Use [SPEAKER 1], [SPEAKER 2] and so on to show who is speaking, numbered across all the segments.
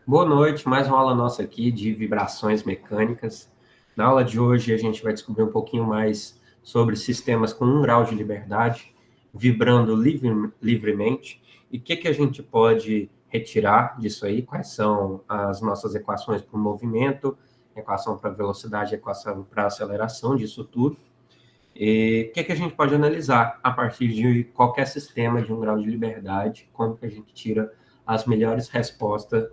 [SPEAKER 1] Boa noite, mais uma aula nossa aqui de vibrações mecânicas. Na aula de hoje a gente vai descobrir um pouquinho mais sobre sistemas com 1 grau de liberdade, vibrando livremente, e o que a gente pode retirar disso aí, quais são as nossas equações para o movimento, equação para velocidade, equação para aceleração disso tudo, e o que a gente pode analisar a partir de qualquer sistema de 1 grau de liberdade, como que a gente tira as melhores respostas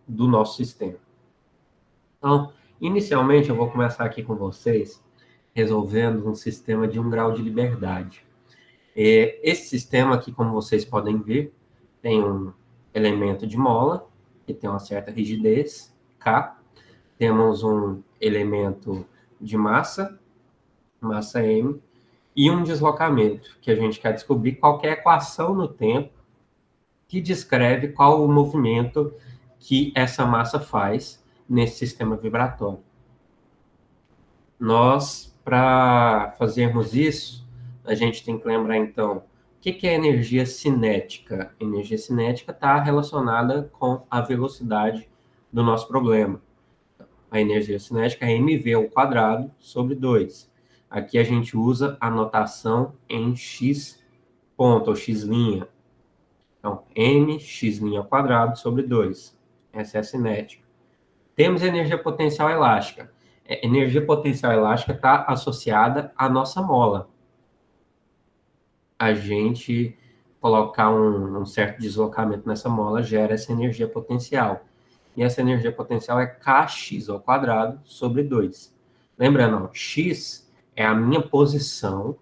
[SPEAKER 1] do nosso sistema. Então, inicialmente, eu vou começar aqui com vocês resolvendo um sistema de 1 grau de liberdade. Esse sistema aqui, como vocês podem ver, tem um elemento de mola, que tem uma certa rigidez, K. Temos um elemento de massa M, e um deslocamento, que a gente quer descobrir qual é a equação no tempo que descreve qual o movimento que essa massa faz nesse sistema vibratório. Nós, para fazermos isso, a gente tem que lembrar, então, o que é energia cinética? Energia cinética está relacionada com a velocidade do nosso problema. A energia cinética é mv² sobre 2. Aqui a gente usa a notação em x ponto, ou x'. Então, mx' sobre 2. Essa é a cinética. Temos energia potencial elástica. Energia potencial elástica está associada à nossa mola. A gente colocar um certo deslocamento nessa mola gera essa energia potencial. E essa energia potencial é kx² sobre 2. Lembrando, ó, x é a minha posição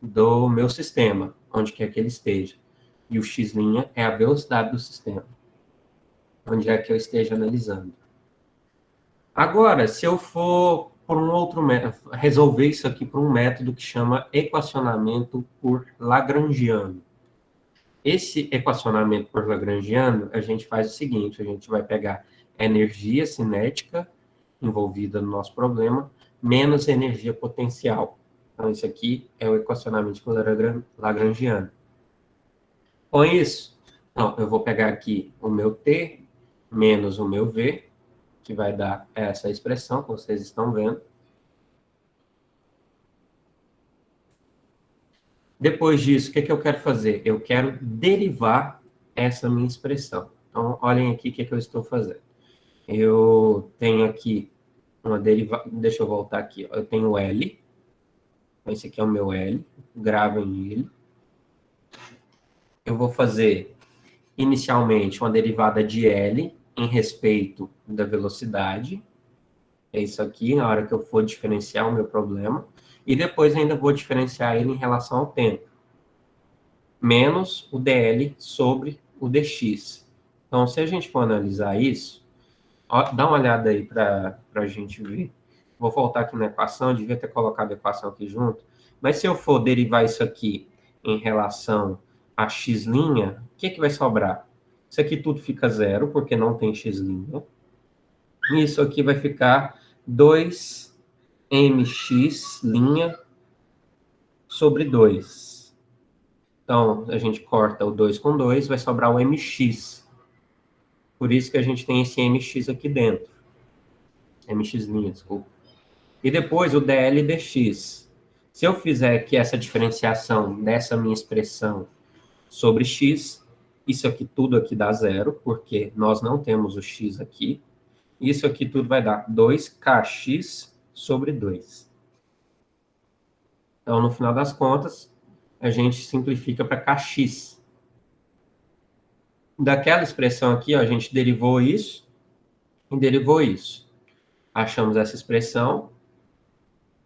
[SPEAKER 1] do meu sistema, onde quer que ele esteja. E o x' é a velocidade do sistema, onde é que eu esteja analisando. Agora, se eu for por um outro método, resolver isso aqui por um método que chama equacionamento por Lagrangiano. Esse equacionamento por Lagrangiano, a gente faz o seguinte, a gente vai pegar a energia cinética envolvida no nosso problema, menos energia potencial. Então, isso aqui é o equacionamento por Lagrangiano. Com isso, então, eu vou pegar aqui o meu T menos o meu V, que vai dar essa expressão que vocês estão vendo. Depois disso, o que eu quero fazer? Eu quero derivar essa minha expressão. Então, olhem aqui o que eu estou fazendo. Eu tenho aqui uma derivada, deixa eu voltar aqui, eu tenho L, esse aqui é o meu L, gravem ele. Eu vou fazer, inicialmente, uma derivada de L em respeito da velocidade, é isso aqui, na hora que eu for diferenciar o meu problema, e depois ainda vou diferenciar ele em relação ao tempo, menos o dl sobre o dx. Então, se a gente for analisar isso, ó, dá uma olhada aí para a gente ver. Vou voltar aqui na equação, eu devia ter colocado a equação aqui junto, mas se eu for derivar isso aqui em relação a x', o que vai sobrar? Isso aqui tudo fica zero, porque não tem x'. E isso aqui vai ficar 2mx' sobre 2. Então, a gente corta o 2 com 2, vai sobrar o mx. Por isso que a gente tem esse mx aqui dentro. Mx', desculpa. E depois o dl dx. Se eu fizer aqui essa diferenciação dessa minha expressão sobre x, isso aqui tudo aqui dá zero, porque nós não temos o x aqui. Isso aqui tudo vai dar 2kx sobre 2. Então, no final das contas, a gente simplifica para kx. Daquela expressão aqui, ó, a gente derivou isso e derivou isso. Achamos essa expressão,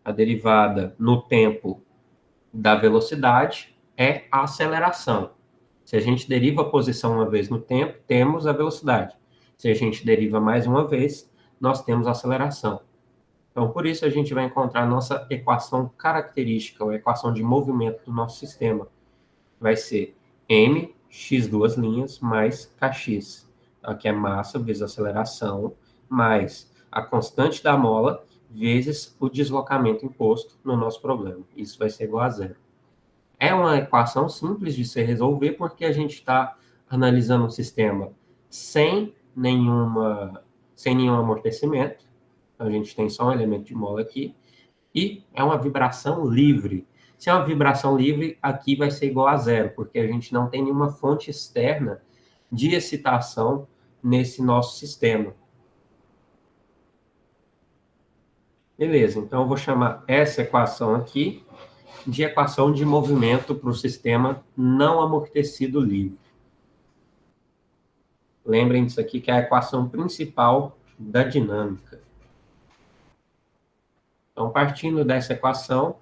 [SPEAKER 1] a derivada no tempo da velocidade é a aceleração. Se a gente deriva a posição uma vez no tempo, temos a velocidade. Se a gente deriva mais uma vez, nós temos a aceleração. Então, por isso, a gente vai encontrar a nossa equação característica, ou equação de movimento do nosso sistema. Vai ser m, x2' mais kx. Aqui é massa vezes aceleração, mais a constante da mola vezes o deslocamento imposto no nosso problema. Isso vai ser igual a zero. É uma equação simples de se resolver, porque a gente está analisando um sistema sem nenhum amortecimento. Então, a gente tem só um elemento de mola aqui. E é uma vibração livre. Se é uma vibração livre, aqui vai ser igual a zero, porque a gente não tem nenhuma fonte externa de excitação nesse nosso sistema. Beleza, então eu vou chamar essa equação aqui de equação de movimento para o sistema não amortecido livre. Lembrem disso aqui, que é a equação principal da dinâmica. Então, partindo dessa equação,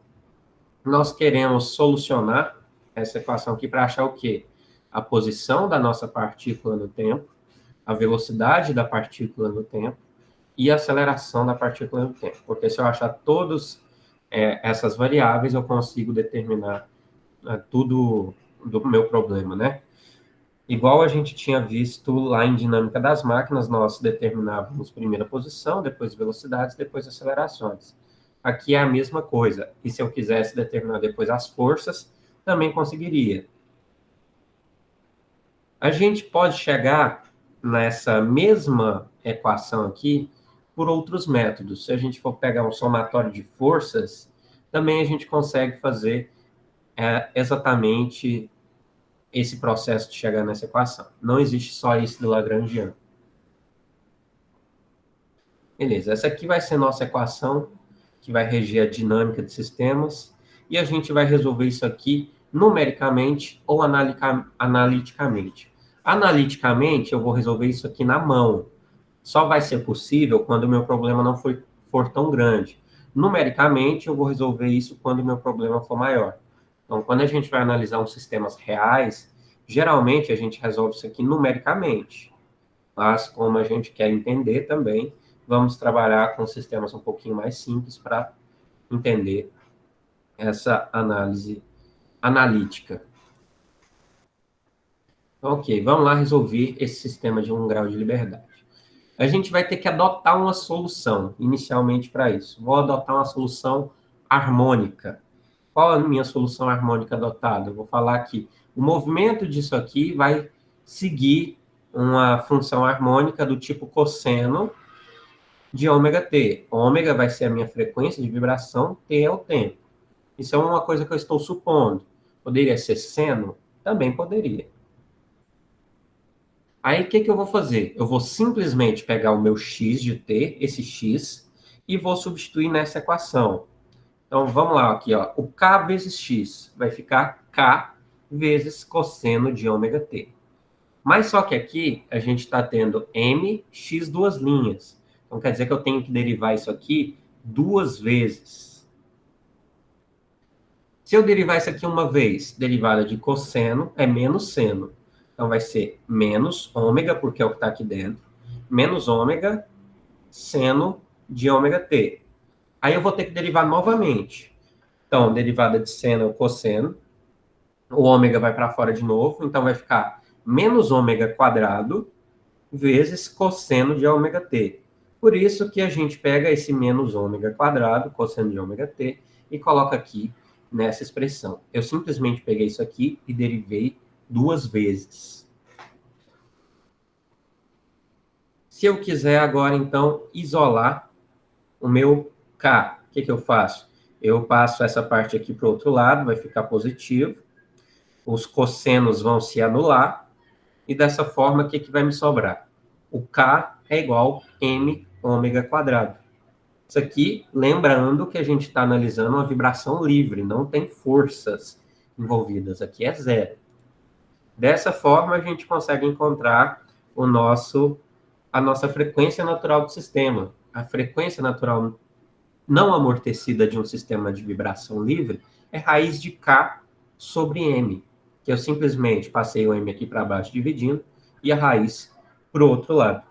[SPEAKER 1] nós queremos solucionar essa equação aqui para achar o quê? A posição da nossa partícula no tempo, a velocidade da partícula no tempo e a aceleração da partícula no tempo. Porque se eu achar todas essas variáveis, eu consigo determinar tudo do meu problema, né? Igual a gente tinha visto lá em dinâmica das máquinas, nós determinávamos primeiro a posição, depois velocidades, depois acelerações. Aqui é a mesma coisa. E se eu quisesse determinar depois as forças, também conseguiria. A gente pode chegar nessa mesma equação aqui por outros métodos. Se a gente for pegar um somatório de forças, também a gente consegue fazer exatamente esse processo de chegar nessa equação. Não existe só isso do Lagrangiano. Beleza, essa aqui vai ser nossa equação, que vai reger a dinâmica de sistemas, e a gente vai resolver isso aqui numericamente ou analiticamente. Analiticamente, eu vou resolver isso aqui na mão. Só vai ser possível quando o meu problema não for tão grande. Numericamente, eu vou resolver isso quando o meu problema for maior. Então, quando a gente vai analisar uns sistemas reais, geralmente a gente resolve isso aqui numericamente. Mas, como a gente quer entender também, vamos trabalhar com sistemas um pouquinho mais simples para entender essa análise analítica. Ok, vamos lá resolver esse sistema de 1 grau de liberdade. A gente vai ter que adotar uma solução, inicialmente, para isso. Vou adotar uma solução harmônica. Qual a minha solução harmônica adotada? Eu vou falar aqui. O movimento disso aqui vai seguir uma função harmônica do tipo cosseno de ômega t. Ômega vai ser a minha frequência de vibração, t é o tempo. Isso é uma coisa que eu estou supondo. Poderia ser seno? Também poderia. Aí, o que eu vou fazer? Eu vou simplesmente pegar o meu x de t, esse x, e vou substituir nessa equação. Então, vamos lá, aqui, ó. O k vezes x vai ficar k vezes cosseno de ômega t. Mas só que aqui a gente está tendo m, x duas linhas. Então, quer dizer que eu tenho que derivar isso aqui duas vezes. Se eu derivar isso aqui uma vez, derivada de cosseno é menos seno. Então, vai ser menos ômega, porque é o que está aqui dentro, menos ômega, seno de ômega t. Aí eu vou ter que derivar novamente. Então, derivada de seno é o cosseno. O ômega vai para fora de novo, então vai ficar menos ômega quadrado vezes cosseno de ômega t. Por isso que a gente pega esse menos ômega quadrado, cosseno de ômega t, e coloca aqui nessa expressão. Eu simplesmente peguei isso aqui e derivei duas vezes. Se eu quiser agora, então, isolar o meu K, o que eu faço? Eu passo essa parte aqui para o outro lado, vai ficar positivo. Os cossenos vão se anular. E dessa forma, o que vai me sobrar? O K é igual a m ômega quadrado. Isso aqui, lembrando que a gente está analisando uma vibração livre, não tem forças envolvidas. Aqui é zero. Dessa forma, a gente consegue encontrar a nossa frequência natural do sistema. A frequência natural não amortecida de um sistema de vibração livre é raiz de K sobre M, que eu simplesmente passei o M aqui para baixo dividindo e a raiz para o outro lado.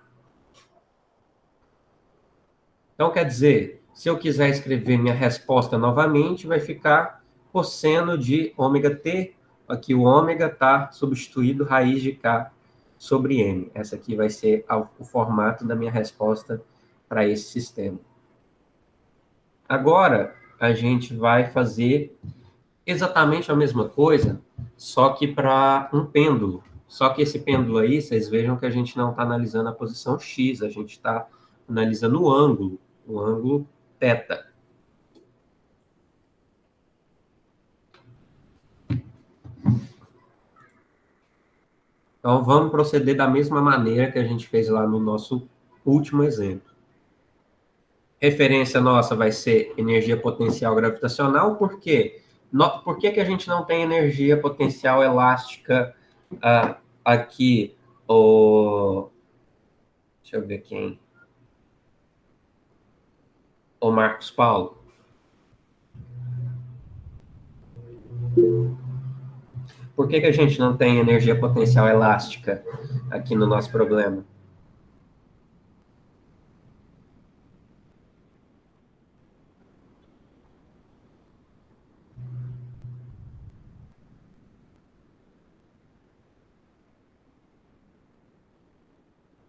[SPEAKER 1] Então, quer dizer, se eu quiser escrever minha resposta novamente, vai ficar cosseno de ômega t. Aqui o ômega está substituído raiz de K sobre M. Essa aqui vai ser o formato da minha resposta para esse sistema. Agora, a gente vai fazer exatamente a mesma coisa, só que para um pêndulo. Só que esse pêndulo aí, vocês vejam que a gente não está analisando a posição X, a gente está analisando o ângulo θ. Então, vamos proceder da mesma maneira que a gente fez lá no nosso último exemplo. Referência nossa vai ser energia potencial gravitacional, por quê? Por que a gente não tem energia potencial elástica aqui? Deixa eu ver quem. O Marcos Paulo. Por que a gente não tem energia potencial elástica aqui no nosso problema?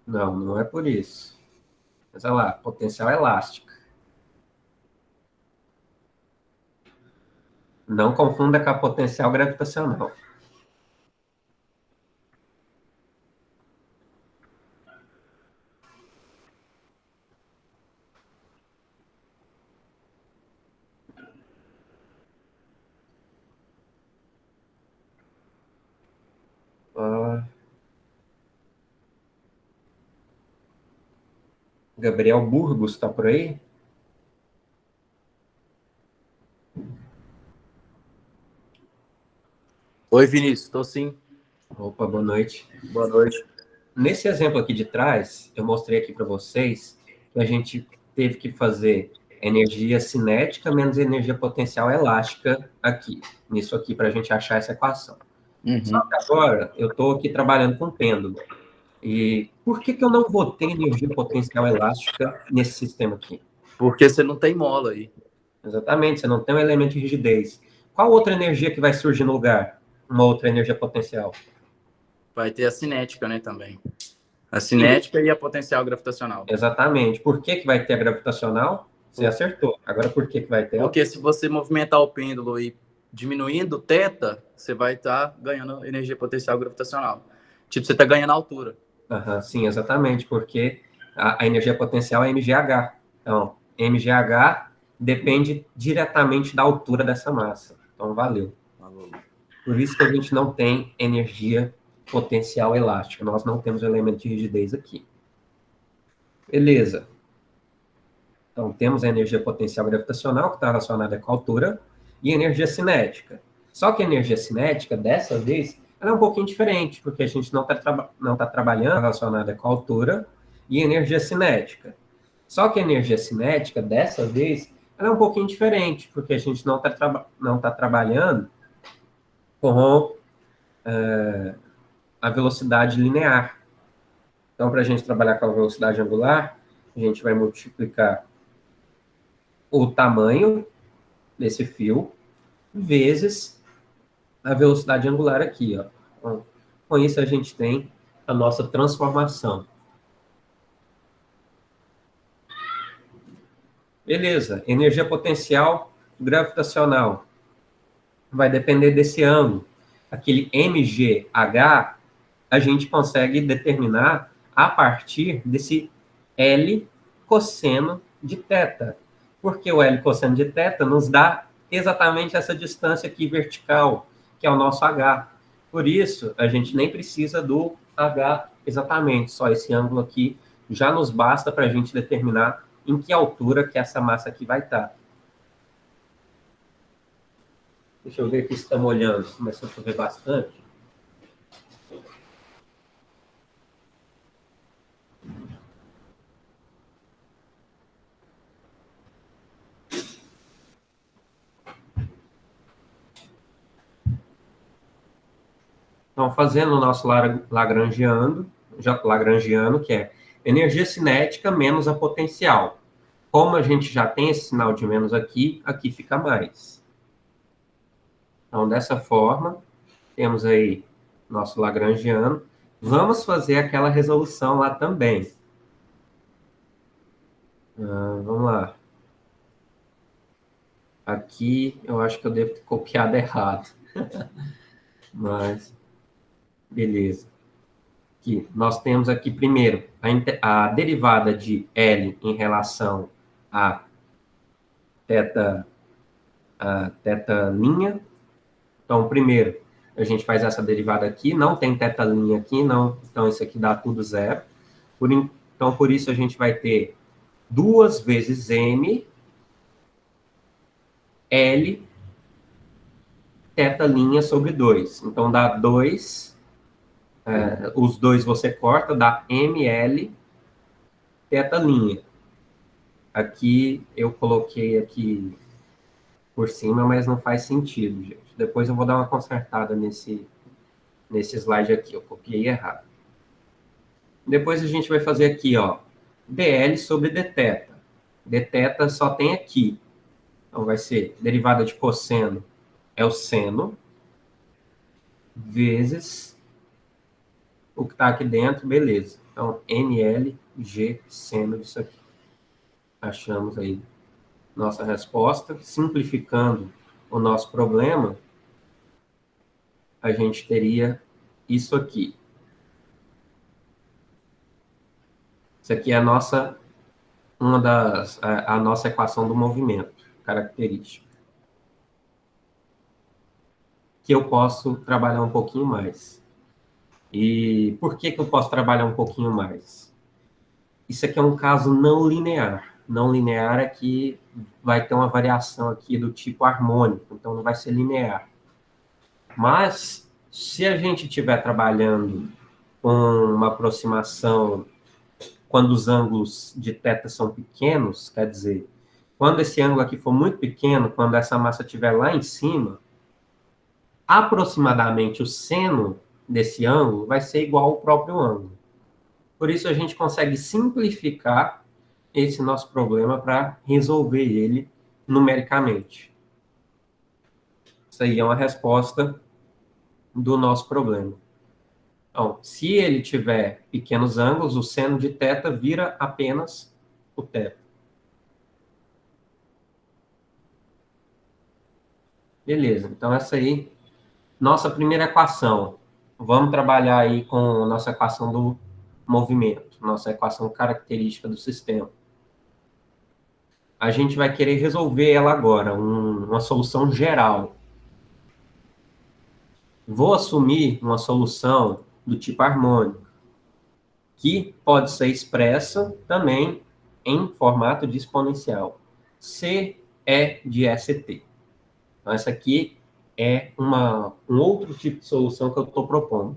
[SPEAKER 1] Não, não é por isso. Mas olha lá, potencial elástica. Não confunda com a potencial gravitacional. Gabriel Burgos está por aí?
[SPEAKER 2] Oi, Vinícius, estou sim.
[SPEAKER 1] Opa, boa noite.
[SPEAKER 2] Boa noite.
[SPEAKER 1] Nesse exemplo aqui de trás, eu mostrei aqui para vocês que a gente teve que fazer energia cinética menos energia potencial elástica aqui, nisso aqui, para a gente achar essa equação. Só que agora eu estou aqui trabalhando com pêndulo. E por que eu não vou ter energia potencial elástica nesse sistema aqui?
[SPEAKER 2] Porque você não tem mola aí.
[SPEAKER 1] Exatamente, você não tem um elemento de rigidez. Qual outra energia que vai surgir no lugar? Uma outra energia potencial?
[SPEAKER 2] Vai ter a cinética, né, também. A cinética e a potencial gravitacional.
[SPEAKER 1] Exatamente. Por que vai ter a gravitacional? Você acertou. Agora, por que vai ter ela?
[SPEAKER 2] Porque se você movimentar o pêndulo e diminuindo o θ, você vai estar ganhando energia potencial gravitacional. Tipo, você está ganhando altura.
[SPEAKER 1] Sim, exatamente, porque a energia potencial é mgh. Então, mgh depende diretamente da altura dessa massa. Então, valeu. Por isso que a gente não tem energia potencial elástica. Nós não temos o elemento de rigidez aqui. Beleza. Então, temos a energia potencial gravitacional, que está relacionada com a altura, e energia cinética. Só que a energia cinética, dessa vez, ela é um pouquinho diferente, porque a gente não está trabalhando relacionada com a altura e energia cinética. Só que a energia cinética, dessa vez, ela é um pouquinho diferente, porque a gente não tá trabalhando com a velocidade linear. Então, para a gente trabalhar com a velocidade angular, a gente vai multiplicar o tamanho desse fio vezes a velocidade angular aqui, ó. Então, com isso a gente tem a nossa transformação. Beleza, energia potencial gravitacional vai depender desse ângulo. Aquele mgh a gente consegue determinar a partir desse L cosseno de θ. Porque o L cosseno de θ nos dá exatamente essa distância aqui vertical, que é o nosso H. Por isso, a gente nem precisa do H exatamente, só esse ângulo aqui já nos basta para a gente determinar em que altura que essa massa aqui vai estar. Deixa eu ver aqui se está molhando. Começou a chover bastante. Então, fazendo o nosso Lagrangiano, que é energia cinética menos a potencial. Como a gente já tem esse sinal de menos aqui, aqui fica mais. Então, dessa forma, temos aí nosso Lagrangiano. Vamos fazer aquela resolução lá também. Vamos lá. Aqui, eu acho que eu devo ter copiado errado. Mas, beleza. Aqui, nós temos aqui primeiro a derivada de L em relação a θ'. Então, primeiro, a gente faz essa derivada aqui, não tem θ' aqui, não, então isso aqui dá tudo zero. Então, por isso a gente vai ter 2 vezes m L θ' sobre 2. Então, dá 2, os dois você corta, dá ml θ'. Aqui, eu coloquei aqui por cima, mas não faz sentido, gente. Depois eu vou dar uma consertada nesse slide aqui, eu copiei errado. Depois a gente vai fazer aqui, ó, dl sobre dθ. Dθ só tem aqui. Então, vai ser derivada de cosseno, é o seno, vezes o que está aqui dentro, beleza. Então, nlg seno disso aqui. Achamos aí nossa resposta. Simplificando o nosso problema, a gente teria isso aqui. Isso aqui é a nossa equação do movimento característica. Que eu posso trabalhar um pouquinho mais. E por que eu posso trabalhar um pouquinho mais? Isso aqui é um caso não linear. Não linear é que vai ter uma variação aqui do tipo harmônico, então não vai ser linear. Mas, se a gente estiver trabalhando com uma aproximação quando os ângulos de θ são pequenos, quer dizer, quando esse ângulo aqui for muito pequeno, quando essa massa estiver lá em cima, aproximadamente o seno desse ângulo vai ser igual ao próprio ângulo. Por isso, a gente consegue simplificar esse nosso problema para resolver ele numericamente. Isso aí é uma resposta do nosso problema. Então, se ele tiver pequenos ângulos, o seno de θ vira apenas o θ. Beleza, então essa aí, nossa primeira equação. Vamos trabalhar aí com a nossa equação do movimento, nossa equação característica do sistema. A gente vai querer resolver ela agora, uma solução geral. Vou assumir uma solução do tipo harmônico, que pode ser expressa também em formato de exponencial. C é de ST. Então, essa aqui é um outro tipo de solução que eu estou propondo.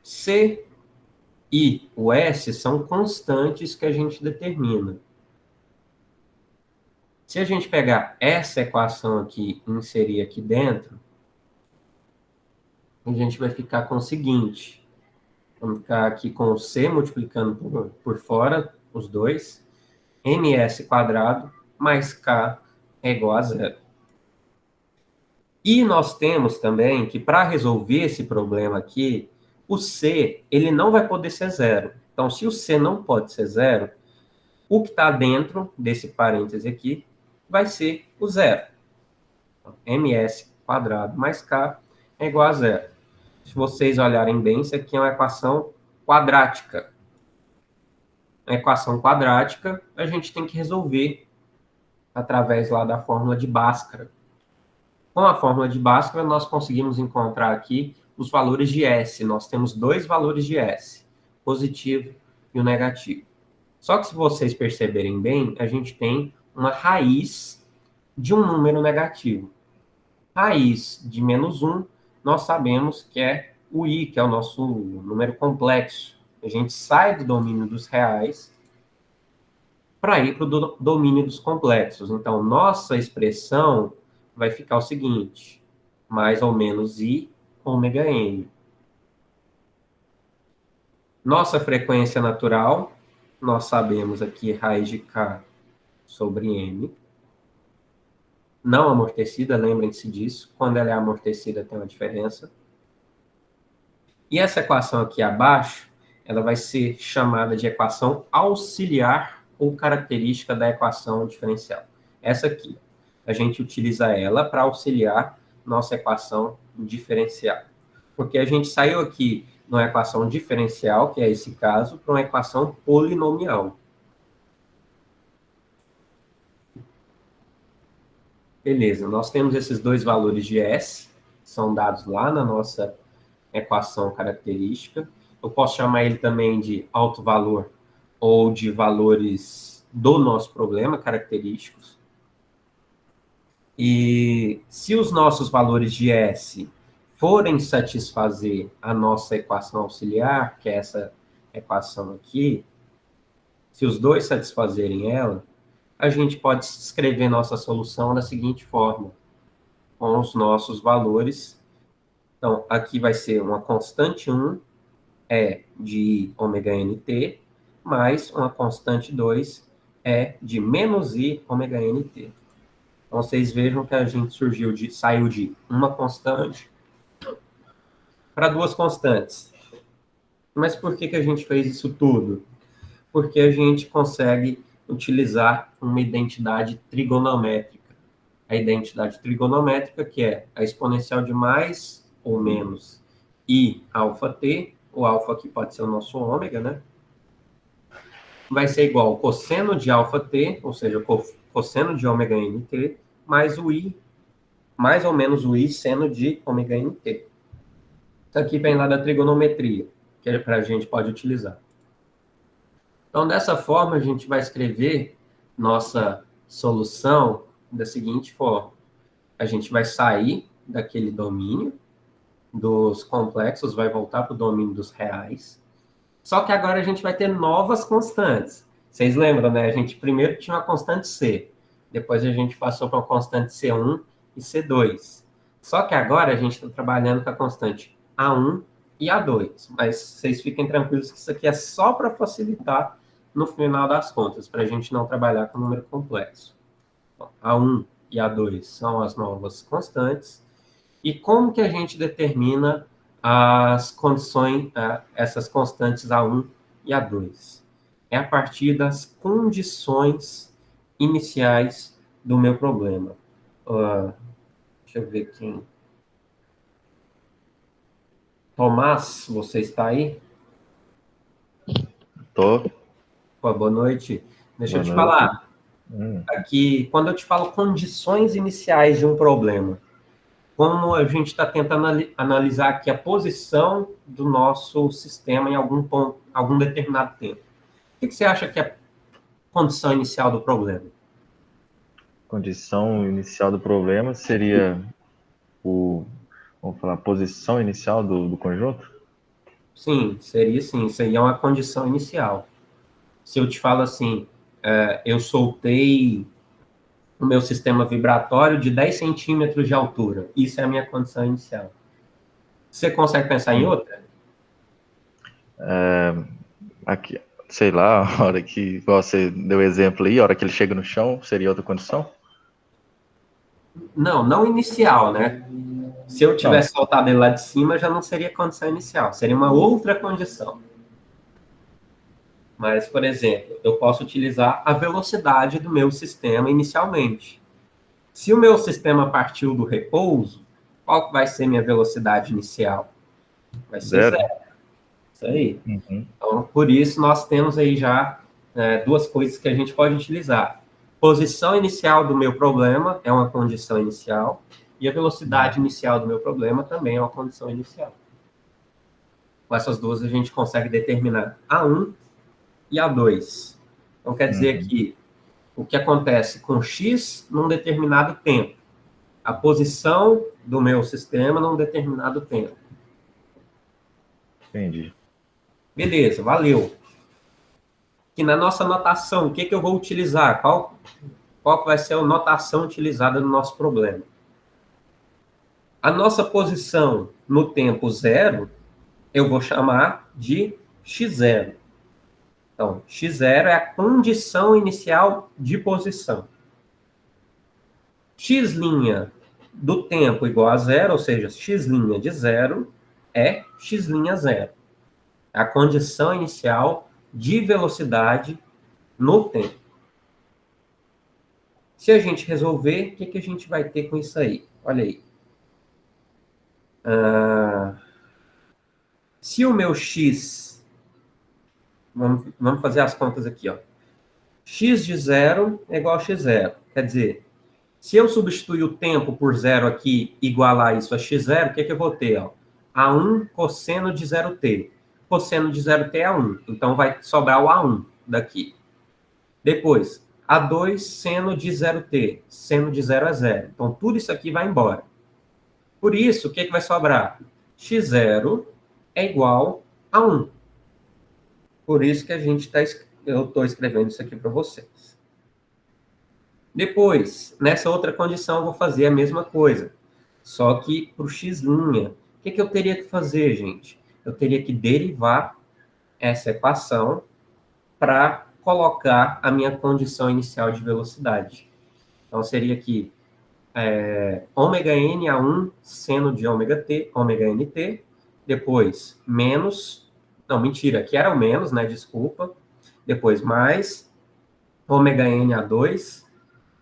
[SPEAKER 1] C e o S são constantes que a gente determina. Se a gente pegar essa equação aqui e inserir aqui dentro, a gente vai ficar com o seguinte. Vamos ficar aqui com o C multiplicando por fora, os dois. ms² mais k é igual a zero. E nós temos também que, para resolver esse problema aqui, o C ele não vai poder ser zero. Então, se o C não pode ser zero, o que está dentro desse parêntese aqui vai ser o zero. ms² mais k é igual a zero. Se vocês olharem bem, isso aqui é uma equação quadrática. A equação quadrática a gente tem que resolver através lá da fórmula de Bhaskara. Com a fórmula de Bhaskara, nós conseguimos encontrar aqui os valores de S. Nós temos dois valores de S, positivo e o negativo. Só que se vocês perceberem bem, a gente tem uma raiz de um número negativo. Raiz de -1, nós sabemos que é o i, que é o nosso número complexo. A gente sai do domínio dos reais para ir para o domínio dos complexos. Então, nossa expressão vai ficar o seguinte, mais ou menos i ômega n. Nossa frequência natural, nós sabemos aqui raiz de k sobre m. Não amortecida, lembrem-se disso. Quando ela é amortecida, tem uma diferença. E essa equação aqui abaixo, ela vai ser chamada de equação auxiliar ou característica da equação diferencial. Essa aqui, a gente utiliza ela para auxiliar nossa equação diferencial. Porque a gente saiu aqui de uma equação diferencial, que é esse caso, para uma equação polinomial. Beleza, nós temos esses dois valores de S, que são dados lá na nossa equação característica. Eu posso chamar ele também de alto valor ou de valores do nosso problema característicos. E se os nossos valores de S forem satisfazer a nossa equação auxiliar, que é essa equação aqui, se os dois satisfazerem ela, a gente pode escrever nossa solução da seguinte forma, com os nossos valores. Então, aqui vai ser uma constante 1, é de ômega nt, mais uma constante 2, é de menos i ômega nt. Então, vocês vejam que a gente saiu de uma constante para duas constantes. Mas por que a gente fez isso tudo? Porque a gente consegue utilizar uma identidade trigonométrica. A identidade trigonométrica, que é a exponencial de mais ou menos i alfa t, o alfa aqui pode ser o nosso ômega, né? Vai ser igual ao cosseno de alfa t, ou seja, cosseno de ômega nt, mais o i, mais ou menos o i seno de ômega nt. Isso aqui vem lá da trigonometria, que a gente pode utilizar. Então, dessa forma, a gente vai escrever nossa solução da seguinte forma. A gente vai sair daquele domínio dos complexos, vai voltar para o domínio dos reais. Só que agora a gente vai ter novas constantes. Vocês lembram, né? A gente primeiro tinha uma constante C, depois a gente passou para uma constante C1 e C2. Só que agora a gente está trabalhando com a constante A1 e A2. Mas vocês fiquem tranquilos que isso aqui é só para facilitar no final das contas, para a gente não trabalhar com número complexo. Bom, A1 e A2 são as novas constantes. E como que a gente determina as condições, essas constantes A1 e A2? É a partir das condições iniciais do meu problema. Deixa eu ver quem. Tomás, você está aí?
[SPEAKER 3] Tô.
[SPEAKER 1] Pô, boa noite. Deixa eu
[SPEAKER 3] Boa
[SPEAKER 1] te
[SPEAKER 3] noite.
[SPEAKER 1] falar. Aqui, quando eu te falo condições iniciais de um problema, como a gente está tentando analisar aqui a posição do nosso sistema em algum ponto, algum determinado tempo. O que você acha que é a condição inicial do problema?
[SPEAKER 3] Condição inicial do problema seria vamos falar, posição inicial do conjunto?
[SPEAKER 1] Sim, seria uma condição inicial. Se eu te falo assim, eu soltei o meu sistema vibratório de 10 centímetros de altura, isso é a minha condição inicial. Você consegue pensar em outra?
[SPEAKER 3] Aqui, sei lá, a hora que você deu exemplo aí, a hora que ele chega no chão, seria outra condição?
[SPEAKER 1] Não inicial, né? Se eu tivesse soltado ele lá de cima, já não seria condição inicial, seria uma outra condição. Mas, por exemplo, eu posso utilizar a velocidade do meu sistema inicialmente. Se o meu sistema partiu do repouso, qual vai ser minha velocidade inicial? Vai ser zero. Isso aí.
[SPEAKER 3] Uhum.
[SPEAKER 1] Então, por isso, nós temos aí já duas coisas que a gente pode utilizar. Posição inicial do meu problema é uma condição inicial, e a velocidade inicial do meu problema também é uma condição inicial. Com essas duas, a gente consegue determinar A1 e A2. Então, quer dizer que o que acontece com X num determinado tempo, a posição do meu sistema num determinado tempo.
[SPEAKER 3] Entendi.
[SPEAKER 1] Beleza, valeu. E na nossa notação, o que eu vou utilizar? Qual vai ser a notação utilizada no nosso problema? A nossa posição no tempo zero, eu vou chamar de x0. Então, x0 é a condição inicial de posição. X' do tempo igual a zero, ou seja, x' de zero é x'0. É a condição inicial de velocidade no tempo. Se a gente resolver, o que a gente vai ter com isso aí? Olha aí. Se o meu x, vamos fazer as contas aqui, ó. X de 0 é igual a x0. Quer dizer, se eu substituir o tempo por 0 aqui, igualar isso a x0, o que eu vou ter? Ó? A1 cosseno de 0t. Cosseno de 0t é A1. Então, vai sobrar o A1 daqui. Depois, A2 seno de 0t. Seno de 0 é 0. Então, tudo isso aqui vai embora. Por isso, o que vai sobrar? x0 é igual a 1. Por isso que eu estou escrevendo isso aqui para vocês. Depois, nessa outra condição, eu vou fazer a mesma coisa. Só que para o x'. O que eu teria que fazer, gente? Eu teria que derivar essa equação para colocar a minha condição inicial de velocidade. Então, seria aqui ômega n a 1 seno de ômega nt, depois menos, não, mentira, aqui era o menos, né, desculpa, depois mais ômega n a 2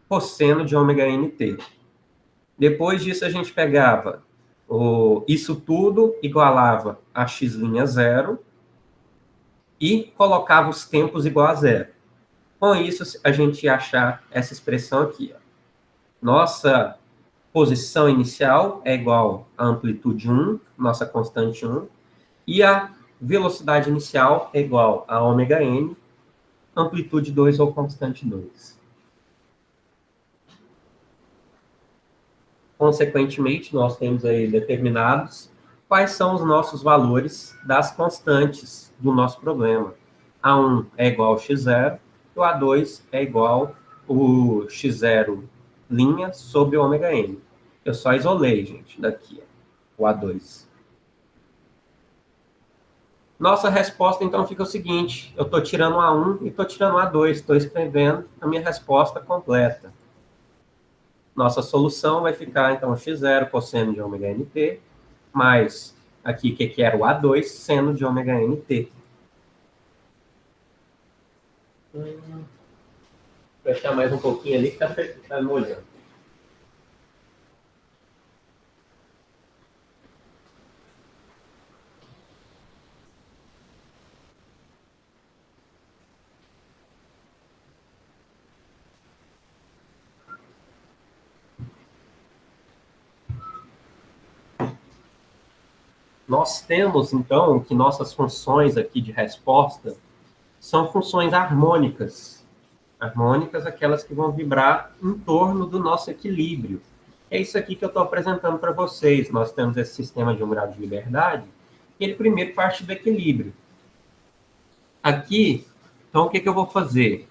[SPEAKER 1] cosseno de ômega nt. Depois disso a gente pegava isso tudo igualava a x'0 e colocava os tempos igual a 0. Com isso, a gente ia achar essa expressão aqui. Ó. Nossa posição inicial é igual a amplitude 1, nossa constante 1, e a velocidade inicial é igual a ômega n, amplitude 2 ou constante 2. Consequentemente, nós temos aí determinados quais são os nossos valores das constantes do nosso problema. A1 é igual ao x0, e o A2 é igual o x0' sobre o ômega n. Eu só isolei, gente, daqui, ó, o A2. Nossa resposta, então, fica o seguinte. Eu estou tirando o A1 e estou tirando o A2. Estou escrevendo a minha resposta completa. Nossa solução vai ficar, então, x0 cosseno de ômega nt, mais aqui, o que era o A2, seno de ômega nt. Vou fechar mais um pouquinho ali, que está molhando. Nós temos, então, que nossas funções aqui de resposta são funções harmônicas. Harmônicas, aquelas que vão vibrar em torno do nosso equilíbrio. É isso aqui que eu estou apresentando para vocês. Nós temos esse sistema de 1 grau de liberdade, e ele primeiro parte do equilíbrio. Aqui, então, o que eu vou fazer?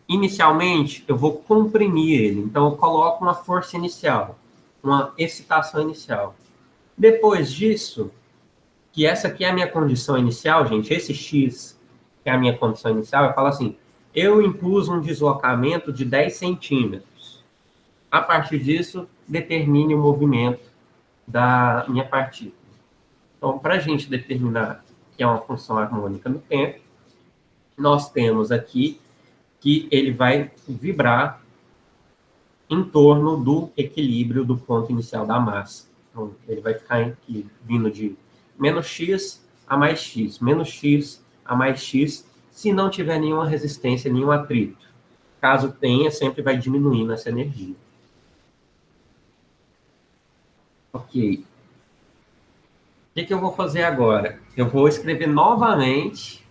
[SPEAKER 1] Inicialmente, eu vou comprimir ele. Então, eu coloco uma força inicial, uma excitação inicial. Depois disso, que essa aqui é a minha condição inicial, gente, esse x, que é a minha condição inicial, eu falo assim, eu impus um deslocamento de 10 centímetros. A partir disso, determine o movimento da minha partícula. Então, para a gente determinar que é uma função harmônica no tempo, nós temos aqui que ele vai vibrar em torno do equilíbrio do ponto inicial da massa. Então, ele vai ficar aqui vindo de menos x a mais x, menos x a mais x, se não tiver nenhuma resistência, nenhum atrito. Caso tenha, sempre vai diminuindo essa energia. Ok. O que eu vou fazer agora? Eu vou escrever novamente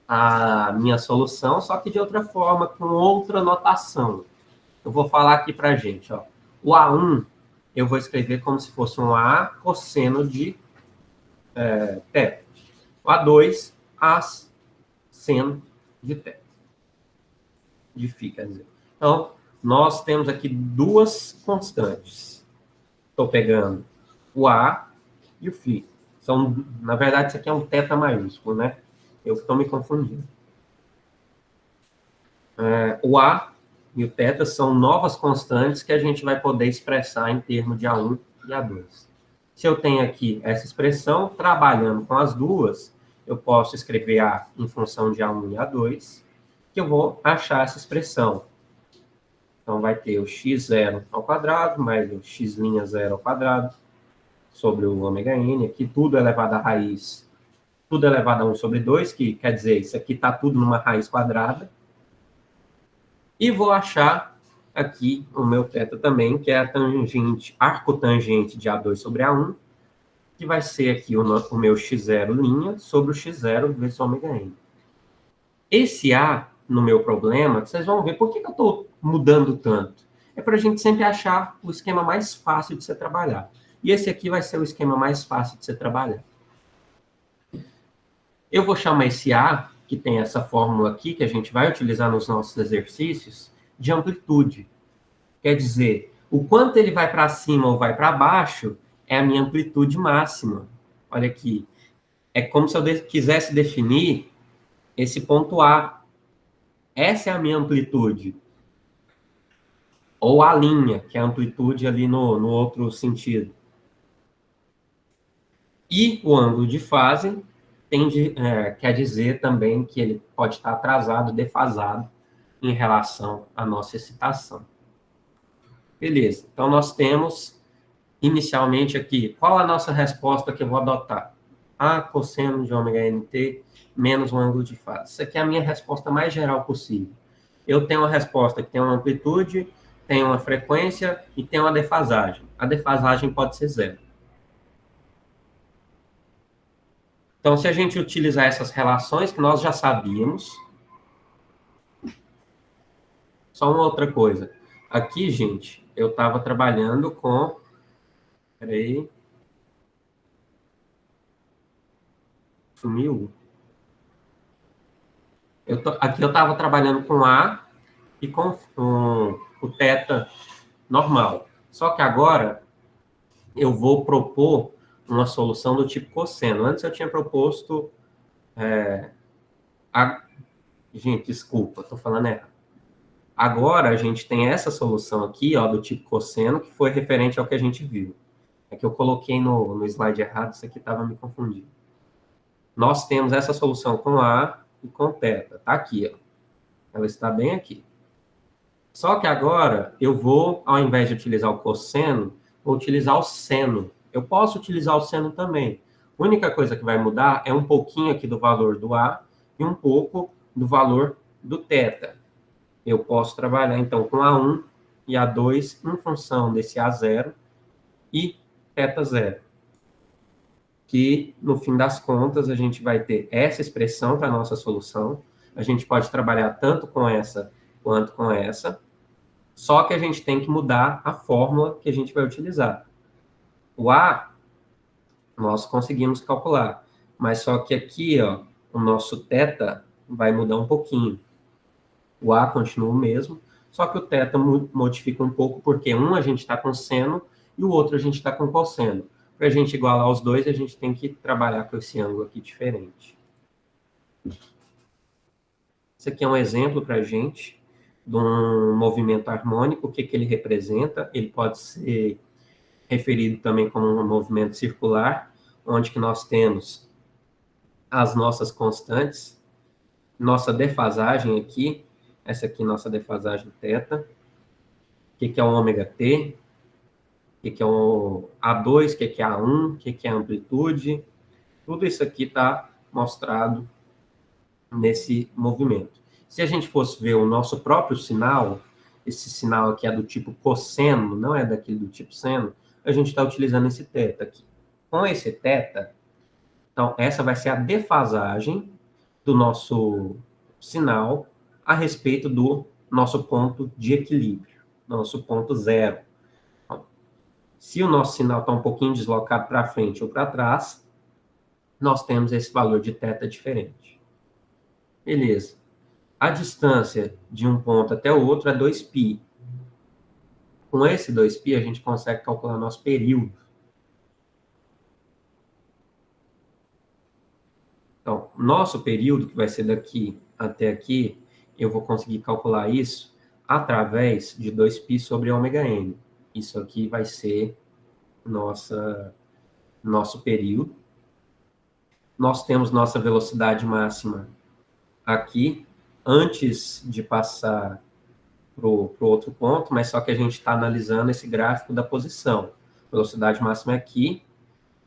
[SPEAKER 1] a minha solução, só que de outra forma, com outra notação. Eu vou falar aqui para a gente. Ó. O A1, eu vou escrever como se fosse um A cosseno de θ. O A2, A seno de θ. De φ, quer dizer. Então, nós temos aqui duas constantes. Estou pegando o A e o φ. Na verdade, isso aqui é um θ maiúsculo, né? Eu estou me confundindo. O A e o θ são novas constantes que a gente vai poder expressar em termos de A1 e A2. Se eu tenho aqui essa expressão, trabalhando com as duas, eu posso escrever A em função de A1 e A2, que eu vou achar essa expressão. Então, vai ter o x0 ao quadrado, mais o x'0 ao quadrado, sobre o ômega n, aqui tudo elevado à raiz tudo elevado a 1 sobre 2, que quer dizer, isso aqui está tudo numa raiz quadrada. E vou achar aqui o meu θ também, que é a tangente, arco tangente de A2 sobre A1, que vai ser aqui o meu x0' sobre o x0 vezes ômega-n. Esse A, no meu problema, vocês vão ver por que eu estou mudando tanto. É para a gente sempre achar o esquema mais fácil de você trabalhar. E esse aqui vai ser o esquema mais fácil de você trabalhar. Eu vou chamar esse A, que tem essa fórmula aqui, que a gente vai utilizar nos nossos exercícios, de amplitude. Quer dizer, o quanto ele vai para cima ou vai para baixo é a minha amplitude máxima. Olha aqui. É como se eu quisesse definir esse ponto A. Essa é a minha amplitude. Ou a linha, que é a amplitude ali no outro sentido. E o ângulo de fase quer dizer também que ele pode estar atrasado, defasado, em relação à nossa excitação. Beleza. Então, nós temos, inicialmente aqui, qual a nossa resposta que eu vou adotar? A cosseno de ômega-nt menos o ângulo de fase. Isso aqui é a minha resposta mais geral possível. Eu tenho uma resposta que tem uma amplitude, tem uma frequência e tem uma defasagem. A defasagem pode ser 0. Então, se a gente utilizar essas relações que nós já sabíamos... Só uma outra coisa. Aqui, gente, eu estava trabalhando com... Peraí. Sumiu? Aqui eu estava trabalhando com A e com o θ normal. Só que agora eu vou propor uma solução do tipo cosseno. Antes eu tinha proposto... Gente, desculpa, estou falando errado. Agora a gente tem essa solução aqui, ó, do tipo cosseno, que foi referente ao que a gente viu. É que eu coloquei no slide errado, isso aqui estava me confundindo. Nós temos essa solução com A e com θ. Está aqui, ó. Ela está bem aqui. Só que agora eu vou, ao invés de utilizar o cosseno, vou utilizar o seno. Eu posso utilizar o seno também. A única coisa que vai mudar é um pouquinho aqui do valor do A e um pouco do valor do θ. Eu posso trabalhar, então, com A1 e A2 em função desse A0 e θ0. Que, no fim das contas, a gente vai ter essa expressão para a nossa solução. A gente pode trabalhar tanto com essa quanto com essa. Só que a gente tem que mudar a fórmula que a gente vai utilizar. O A, nós conseguimos calcular. Mas só que aqui, ó, o nosso θ vai mudar um pouquinho. O A continua o mesmo, só que o θ modifica um pouco, porque um a gente está com seno e o outro a gente está com cosseno. Para a gente igualar os dois, a gente tem que trabalhar com esse ângulo aqui diferente. Esse aqui é um exemplo para a gente de um movimento harmônico. O que ele representa? Ele pode ser referido também como um movimento circular, onde que nós temos as nossas constantes, nossa defasagem aqui, essa aqui, nossa defasagem θ. O que é o ômega t? O que é o A2? O que é A1? O que é a amplitude? Tudo isso aqui está mostrado nesse movimento. Se a gente fosse ver o nosso próprio sinal, esse sinal aqui é do tipo cosseno, não é daquele do tipo seno, a gente está utilizando esse θ aqui. Com esse θ, então, essa vai ser a defasagem do nosso sinal a respeito do nosso ponto de equilíbrio, nosso ponto zero. Então, se o nosso sinal está um pouquinho deslocado para frente ou para trás, nós temos esse valor de θ diferente. Beleza. A distância de um ponto até o outro é 2π. Com esse 2π, a gente consegue calcular nosso período. Então, nosso período, que vai ser daqui até aqui, eu vou conseguir calcular isso através de 2π sobre ômega-n. Isso aqui vai ser nosso período. Nós temos nossa velocidade máxima aqui, antes de passar para o outro ponto, mas só que a gente está analisando esse gráfico da posição. Velocidade máxima é aqui,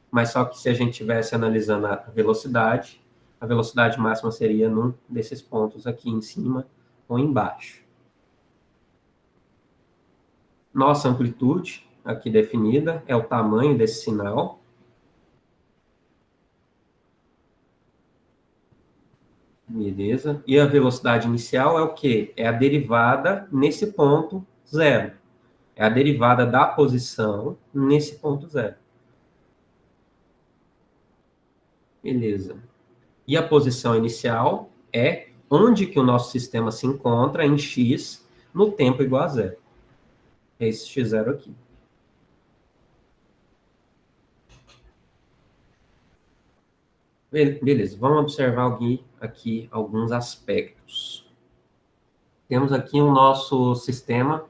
[SPEAKER 1] mas só que se a gente estivesse analisando a velocidade, a velocidade máxima seria num desses pontos aqui em cima ou embaixo. Nossa amplitude, aqui definida, é o tamanho desse sinal. Beleza. E a velocidade inicial é o quê? É a derivada nesse ponto zero. É a derivada da posição nesse ponto zero. Beleza. E a posição inicial é onde que o nosso sistema se encontra em x no tempo igual a zero. É esse x0 aqui. Beleza, vamos observar aqui alguns aspectos. Temos aqui o nosso sistema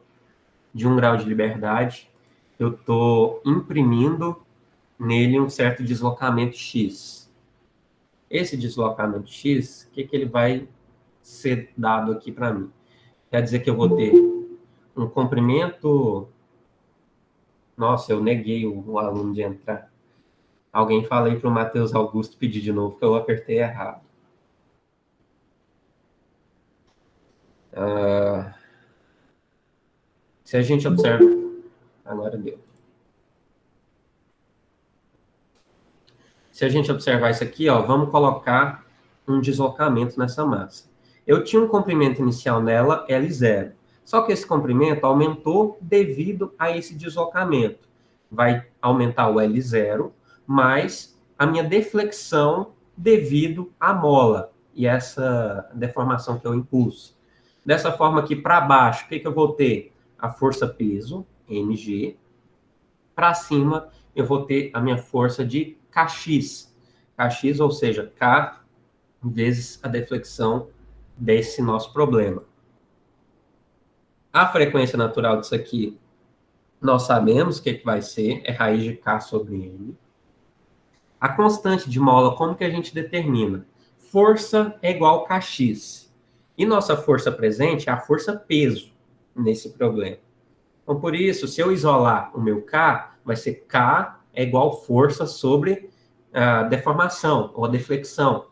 [SPEAKER 1] de 1 grau de liberdade. Eu estou imprimindo nele um certo deslocamento x. Esse deslocamento x, o que ele vai ser dado aqui para mim? Quer dizer que eu vou ter um comprimento... Nossa, eu neguei o aluno de entrar. Alguém fala aí para o Matheus Augusto pedir de novo, que eu apertei errado. Se a gente observa... Agora deu. Se a gente observar isso aqui, ó, vamos colocar um deslocamento nessa massa. Eu tinha um comprimento inicial nela, L0. Só que esse comprimento aumentou devido a esse deslocamento. Vai aumentar o L0, mais a minha deflexão devido à mola e essa deformação que eu impulso. Dessa forma aqui para baixo, o que eu vou ter? A força peso, mg. Para cima, eu vou ter a minha força de Kx. Kx, ou seja, K vezes a deflexão desse nosso problema. A frequência natural disso aqui, nós sabemos o que vai ser, é raiz de K sobre M. A constante de mola, como que a gente determina? Força é igual a Kx. E nossa força presente é a força peso nesse problema. Então, por isso, se eu isolar o meu K, vai ser K é igual força sobre a deformação ou a deflexão.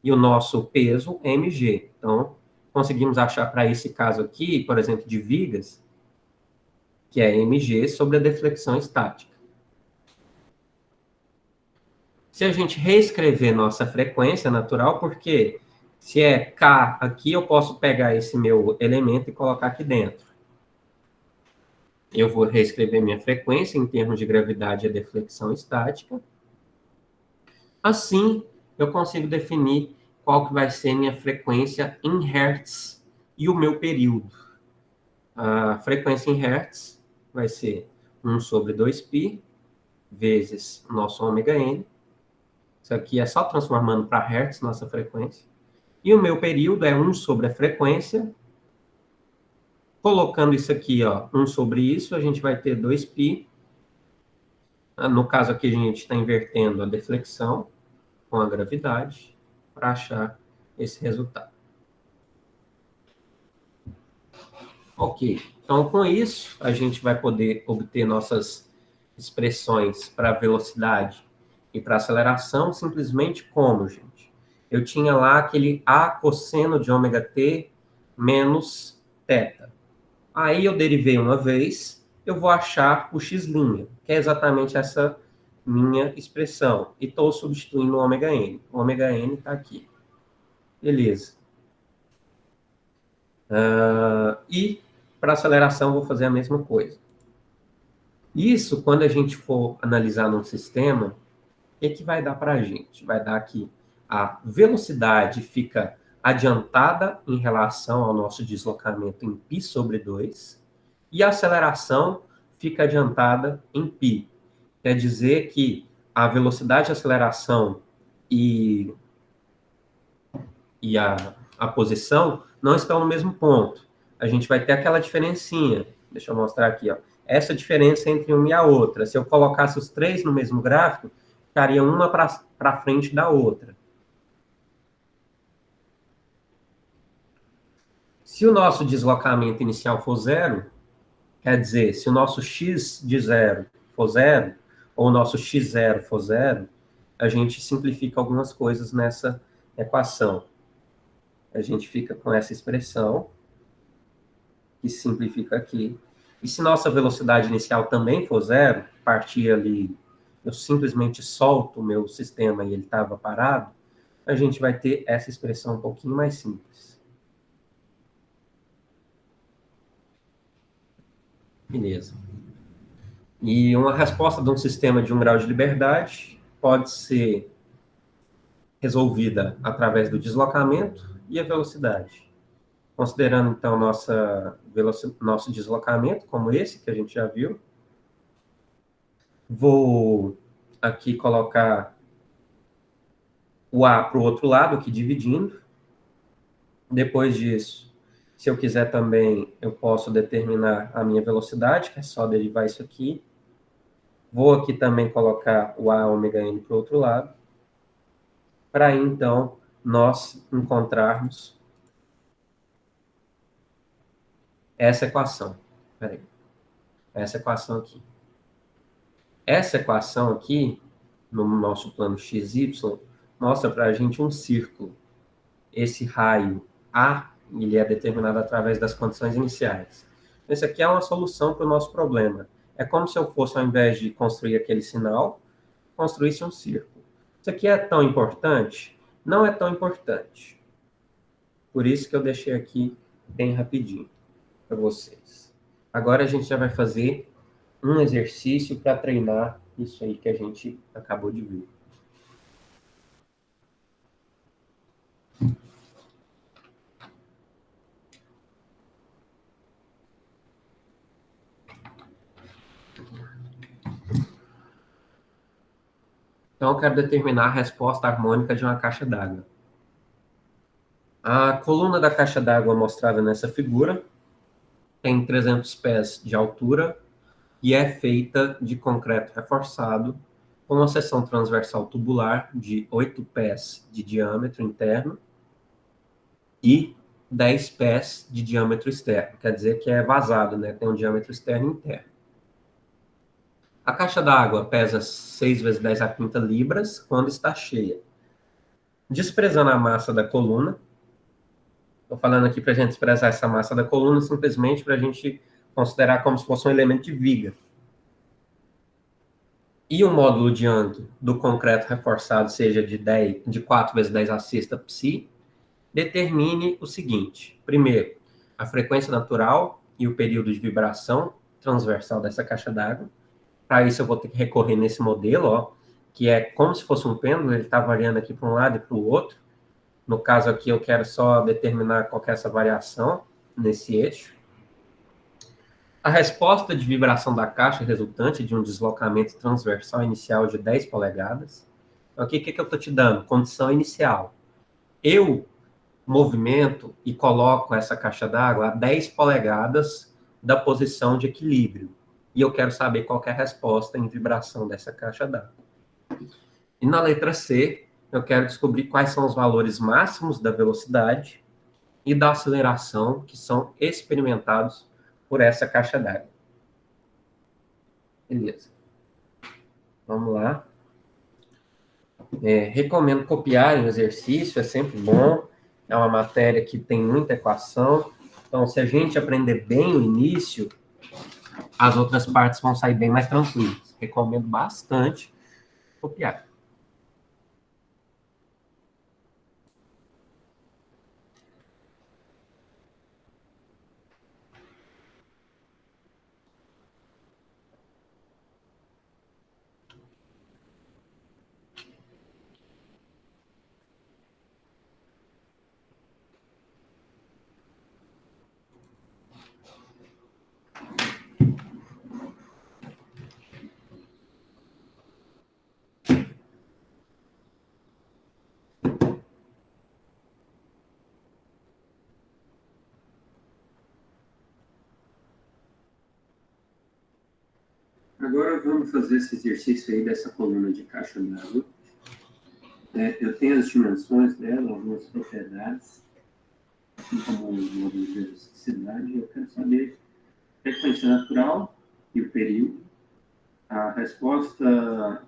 [SPEAKER 1] E o nosso peso é mg. Então, conseguimos achar para esse caso aqui, por exemplo, de vigas, que é mg sobre a deflexão estática. Se a gente reescrever nossa frequência natural, porque se é K aqui, eu posso pegar esse meu elemento e colocar aqui dentro. Eu vou reescrever minha frequência em termos de gravidade e deflexão estática. Assim, eu consigo definir qual que vai ser minha frequência em Hertz e o meu período. A frequência em Hertz vai ser 1 sobre 2π vezes nosso ômega-n. Isso aqui é só transformando para Hertz nossa frequência. E o meu período é 1 sobre a frequência. Colocando isso aqui, ó, 1 sobre isso, a gente vai ter 2π. No caso aqui, a gente está invertendo a deflexão com a gravidade para achar esse resultado. Ok, então com isso, a gente vai poder obter nossas expressões para velocidade e para aceleração simplesmente como, gente? Eu tinha lá aquele A cosseno de ômega t menos θ. Aí eu derivei uma vez, eu vou achar o x', que é exatamente essa minha expressão. E estou substituindo o ômega-n. O ômega-n está aqui. Beleza. E para aceleração vou fazer a mesma coisa. Isso, quando a gente for analisar num sistema, o que vai dar para a gente? Vai dar que a velocidade fica adiantada em relação ao nosso deslocamento em π sobre 2, e a aceleração fica adiantada em π. Quer dizer que a velocidade de aceleração e a posição não estão no mesmo ponto. A gente vai ter aquela diferencinha. Deixa eu mostrar aqui, ó. Essa diferença entre uma e a outra. Se eu colocasse os três no mesmo gráfico, ficaria uma para frente da outra. Se o nosso deslocamento inicial for zero, quer dizer, se o nosso x de zero for zero, ou o nosso x0 for zero, a gente simplifica algumas coisas nessa equação. A gente fica com essa expressão, que simplifica aqui. E se nossa velocidade inicial também for zero, partir ali, eu simplesmente solto o meu sistema e ele estava parado, a gente vai ter essa expressão um pouquinho mais simples. Beleza. E uma resposta de um sistema de 1 grau de liberdade pode ser resolvida através do deslocamento e a velocidade. Considerando, então, nosso deslocamento, como esse que a gente já viu, vou aqui colocar o A para o outro lado, aqui dividindo. Depois disso, se eu quiser também, eu posso determinar a minha velocidade, que é só derivar isso aqui. Vou aqui também colocar o A ômega n para o outro lado, para aí, então, nós encontrarmos essa equação. Peraí. Essa equação aqui. Essa equação aqui, no nosso plano XY, mostra para a gente um círculo. Esse raio A, ele é determinado através das condições iniciais. Esse aqui é uma solução para o nosso problema. É como se eu fosse, ao invés de construir aquele sinal, construísse um círculo. Isso aqui é tão importante? Não é tão importante. Por isso que eu deixei aqui bem rapidinho para vocês. Agora a gente já vai fazer um exercício para treinar isso aí que a gente acabou de ver. Então, eu quero determinar a resposta harmônica de uma caixa d'água. A coluna da caixa d'água mostrada nessa figura tem 300 pés de altura e é feita de concreto reforçado com uma seção transversal tubular de 8 pés de diâmetro interno e 10 pés de diâmetro externo. Quer dizer que é vazado, né? Tem um diâmetro externo e interno. A caixa d'água pesa 6 vezes 10 a quinta libras quando está cheia. Desprezando a massa da coluna, estou falando aqui para a gente desprezar essa massa da coluna simplesmente para a gente considerar como se fosse um elemento de viga. E o módulo de ângulo do concreto reforçado seja de 4 vezes 10 a sexta psi, determine o seguinte. Primeiro, a frequência natural e o período de vibração transversal dessa caixa d'água. Para isso eu vou ter que recorrer nesse modelo, ó, que é como se fosse um pêndulo, ele está variando aqui para um lado e para o outro. No caso aqui eu quero só determinar qual que é essa variação nesse eixo. A resposta de vibração da caixa resultante de um deslocamento transversal inicial de 10 polegadas. Então, aqui, o que eu estou te dando? Condição inicial. Eu movimento e coloco essa caixa d'água a 10 polegadas da posição de equilíbrio. E eu quero saber qual que é a resposta em vibração dessa caixa d'água. E na letra C, eu quero descobrir quais são os valores máximos da velocidade e da aceleração que são experimentados por essa caixa d'água. Beleza. Vamos lá. Recomendo copiar o exercício, é sempre bom. É uma matéria que tem muita equação. Então, se a gente aprender bem o início, as outras partes vão sair bem mais tranquilas. Recomendo bastante copiar. Agora vamos fazer esse exercício aí dessa coluna de caixa d'água. Eu tenho as dimensões dela, algumas propriedades, assim como o módulo de elasticidade. Eu quero saber a frequência natural e o período. A resposta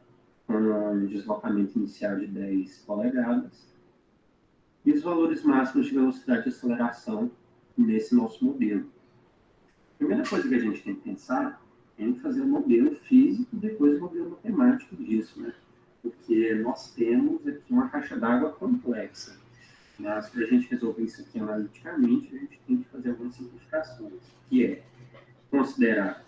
[SPEAKER 1] com um deslocamento inicial de 10 polegadas. e os valores máximos de velocidade e aceleração nesse nosso modelo. A primeira coisa que a gente tem que pensar é em fazer um modelo físico e depois um modelo matemático disso, né? Porque nós temos aqui uma caixa d'água complexa. Mas para a gente resolver isso aqui analiticamente, a gente tem que fazer algumas simplificações, que é considerar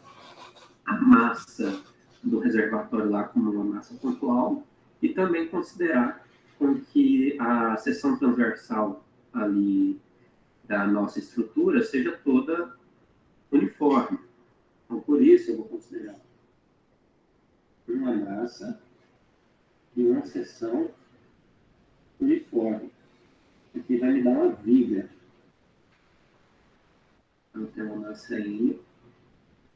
[SPEAKER 1] a massa do reservatório lá como uma massa pontual e também considerar com que a seção transversal ali da nossa estrutura seja toda uniforme. Então, por isso, eu vou considerar uma massa e uma seção uniforme. Aqui vai me dar uma viga. Então, tem uma massa I,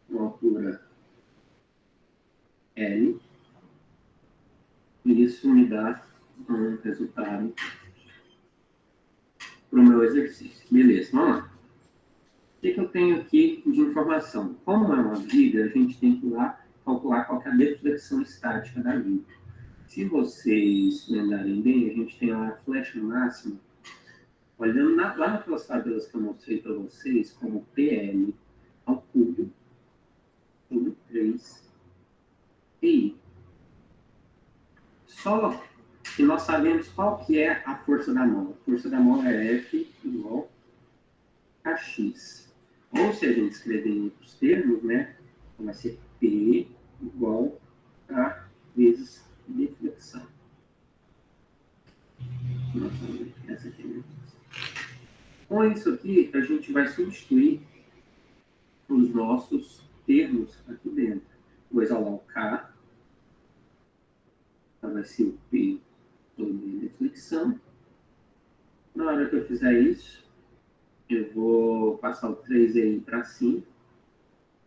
[SPEAKER 1] uma altura L, e isso me dá um resultado para o meu exercício. Beleza, vamos lá. O que eu tenho aqui de informação? Como é uma viga, a gente tem que ir lá calcular qual é a deflexão estática da viga. Se vocês lembrarem bem, a gente tem a flecha máxima, olhando lá naquelas tabelas que eu mostrei para vocês, como PL ao cubo, sobre 3 EI. Só que nós sabemos qual que é a força da mola. A força da mola é F igual a X. Ou se a gente escrever em outros termos, né, vai ser P igual a vezes deflexão. Essa aqui é a minha força. Com isso aqui, a gente vai substituir os nossos termos aqui dentro. Vou isolar o K, vai ser o P sobre deflexão. Na hora que eu fizer isso, eu vou passar o 3 aí para cima.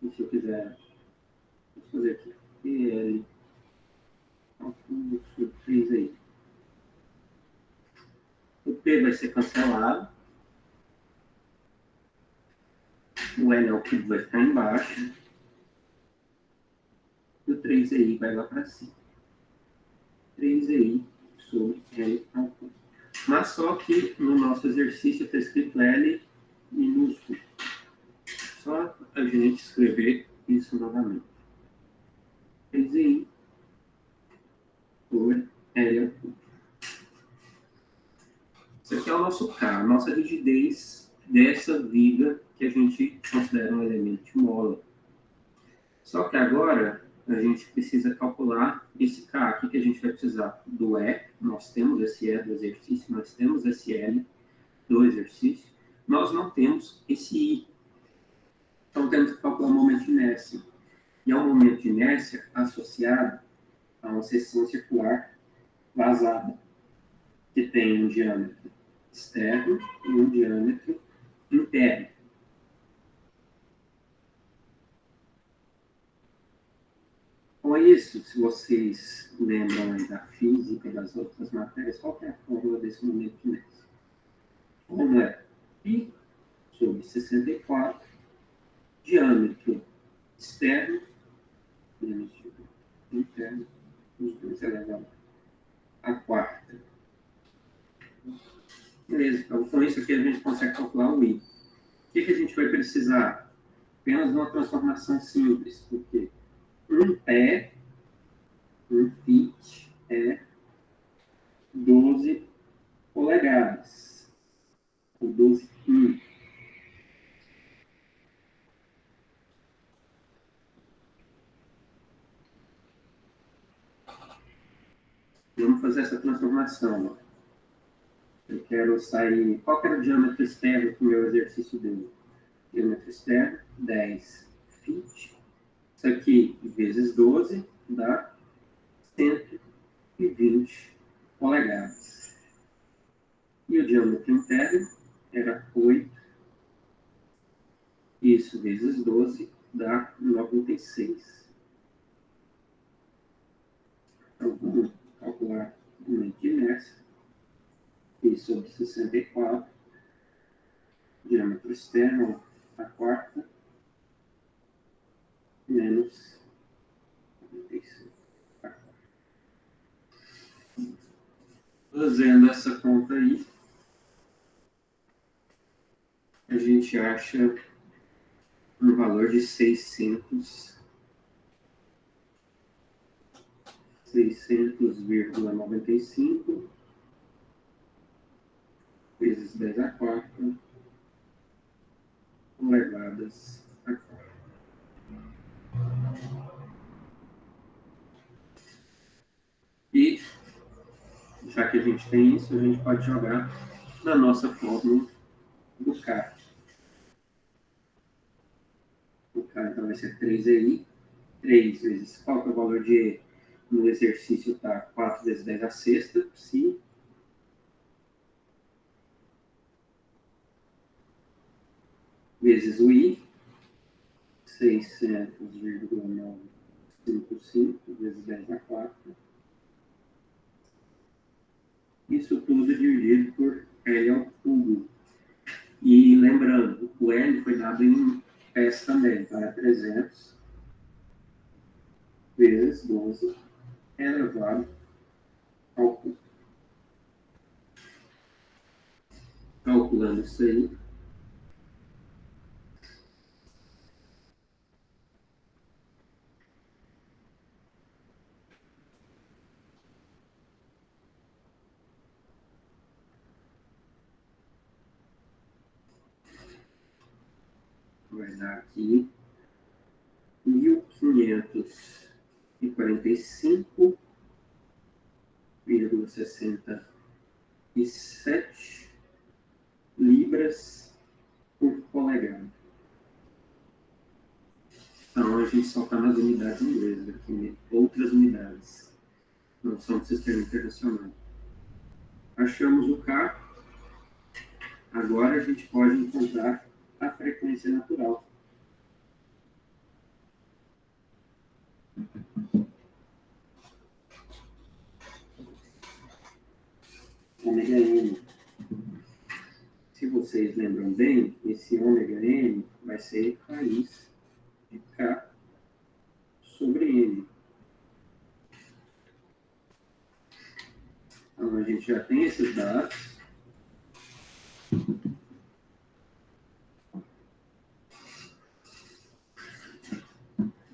[SPEAKER 1] E se eu quiser, vou fazer aqui, PL, sobre 3 aí. O P vai ser cancelado. O L ao cubo vai ficar embaixo. E o 3 aí vai lá para cima. 3 aí sobre L ao cubo. Mas só que no nosso exercício está escrito L minúsculo. Só a gente escrever isso novamente. 3 aí sobre L ao cubo. Isso aqui é o nosso K, a nossa rigidez dessa viga que a gente considera um elemento de mola. Só que agora a gente precisa calcular esse K aqui que a gente vai precisar do E. Nós temos esse E do exercício, nós temos esse L do exercício. Nós não temos esse I. Então temos que calcular o momento de inércia. E é um momento de inércia associado a uma seção circular vazada, que tem um diâmetro externo e um diâmetro interno. Com isso, se vocês lembram da física e das outras matérias, qual é a fórmula desse momento de inércia? A fórmula é π sobre 64, diâmetro externo, diâmetro interno, os dois elevado a quarta. Beleza, então com isso aqui a gente consegue calcular o I. O que a gente vai precisar? Apenas uma transformação simples, porque um fit é 12 polegadas, ou 12 I. Vamos fazer essa transformação. Eu quero sair... Qual que era o diâmetro externo que o meu exercício deu? Diâmetro externo, 10 fit. Isso aqui, vezes 12, dá 120 polegadas. E o diâmetro interno era 8. Isso, vezes 12, dá 96. Então, vamos calcular o momento de inércia. Pi sobre 64. Diâmetro externo, a quarta, menos 96. Fazendo essa conta aí, gente acha um valor de 600,95 vezes 10 a 4 elevadas a 4. E, já que a gente tem isso, a gente pode jogar na nossa fórmula do K. O K então vai ser 3EI. 3 vezes, qual que é o valor de E? No exercício está 4 vezes 10 a sexta, sim. Vezes o I, 600,955 vezes 10 a 4. Isso tudo dividido por L ao cubo. E lembrando, o L foi dado em S também, então é 300 vezes 12 elevado ao cubo. Calculando isso aí, vai dar aqui 1.545,67 libras por polegada. Então, a gente só está nas unidades inglesas, aqui, outras unidades. Não são do sistema internacional. Achamos o K. Agora a gente pode encontrar a frequência natural. Ômega N. Se vocês lembram bem, esse ômega N vai ser raiz de K sobre N. Então, a gente já tem esses dados.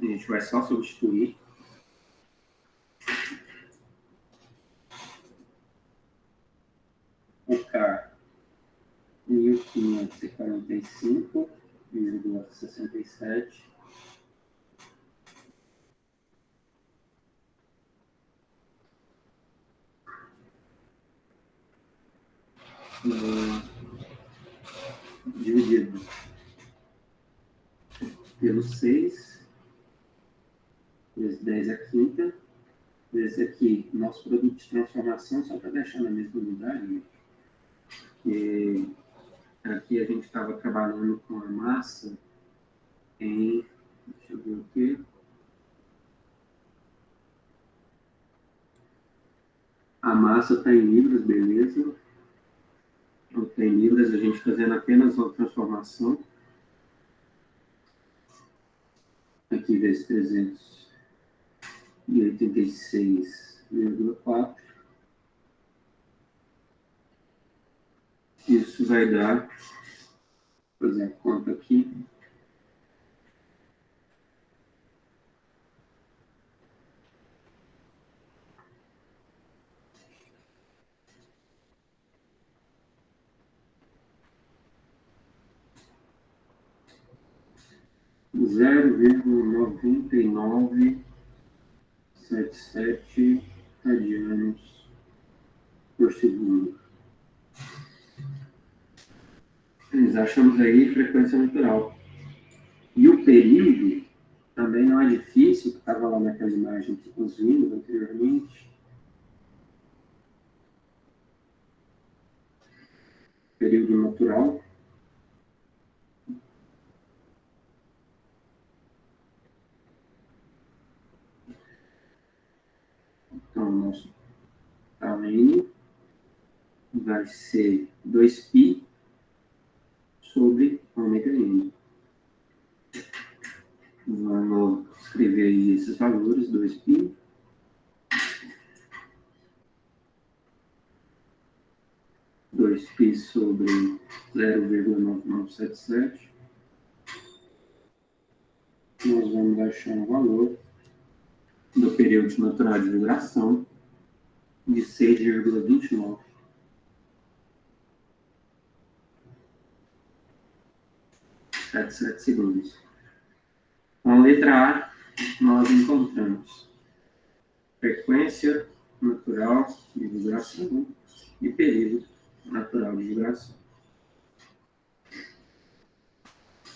[SPEAKER 1] A gente vai só substituir. O K, 1.545,67. Dividido pelo 6, vezes 10 a quinta, vezes aqui, nosso produto de transformação, só para deixar na mesma unidade, e aqui a gente estava trabalhando com a massa em, deixa eu ver o quê? A massa está em libras, beleza. Não tem libras, a gente fazendo apenas uma transformação. Aqui vezes 386,4. Isso vai dar, vou fazer a conta aqui, 0,9977 radianos por segundo. Nós achamos aí frequência natural. E o período também não é difícil, que estava lá naquela imagem que nós vimos anteriormente. Período natural. Então, o nosso tamanho vai ser 2π sobre ômega n. Vamos escrever aí esses valores, 2π. 2π sobre 0,9977. Nós vamos achar um valor do período natural de vibração de 6,29. Segundos. Com a letra A, nós encontramos frequência natural de vibração e período natural de vibração.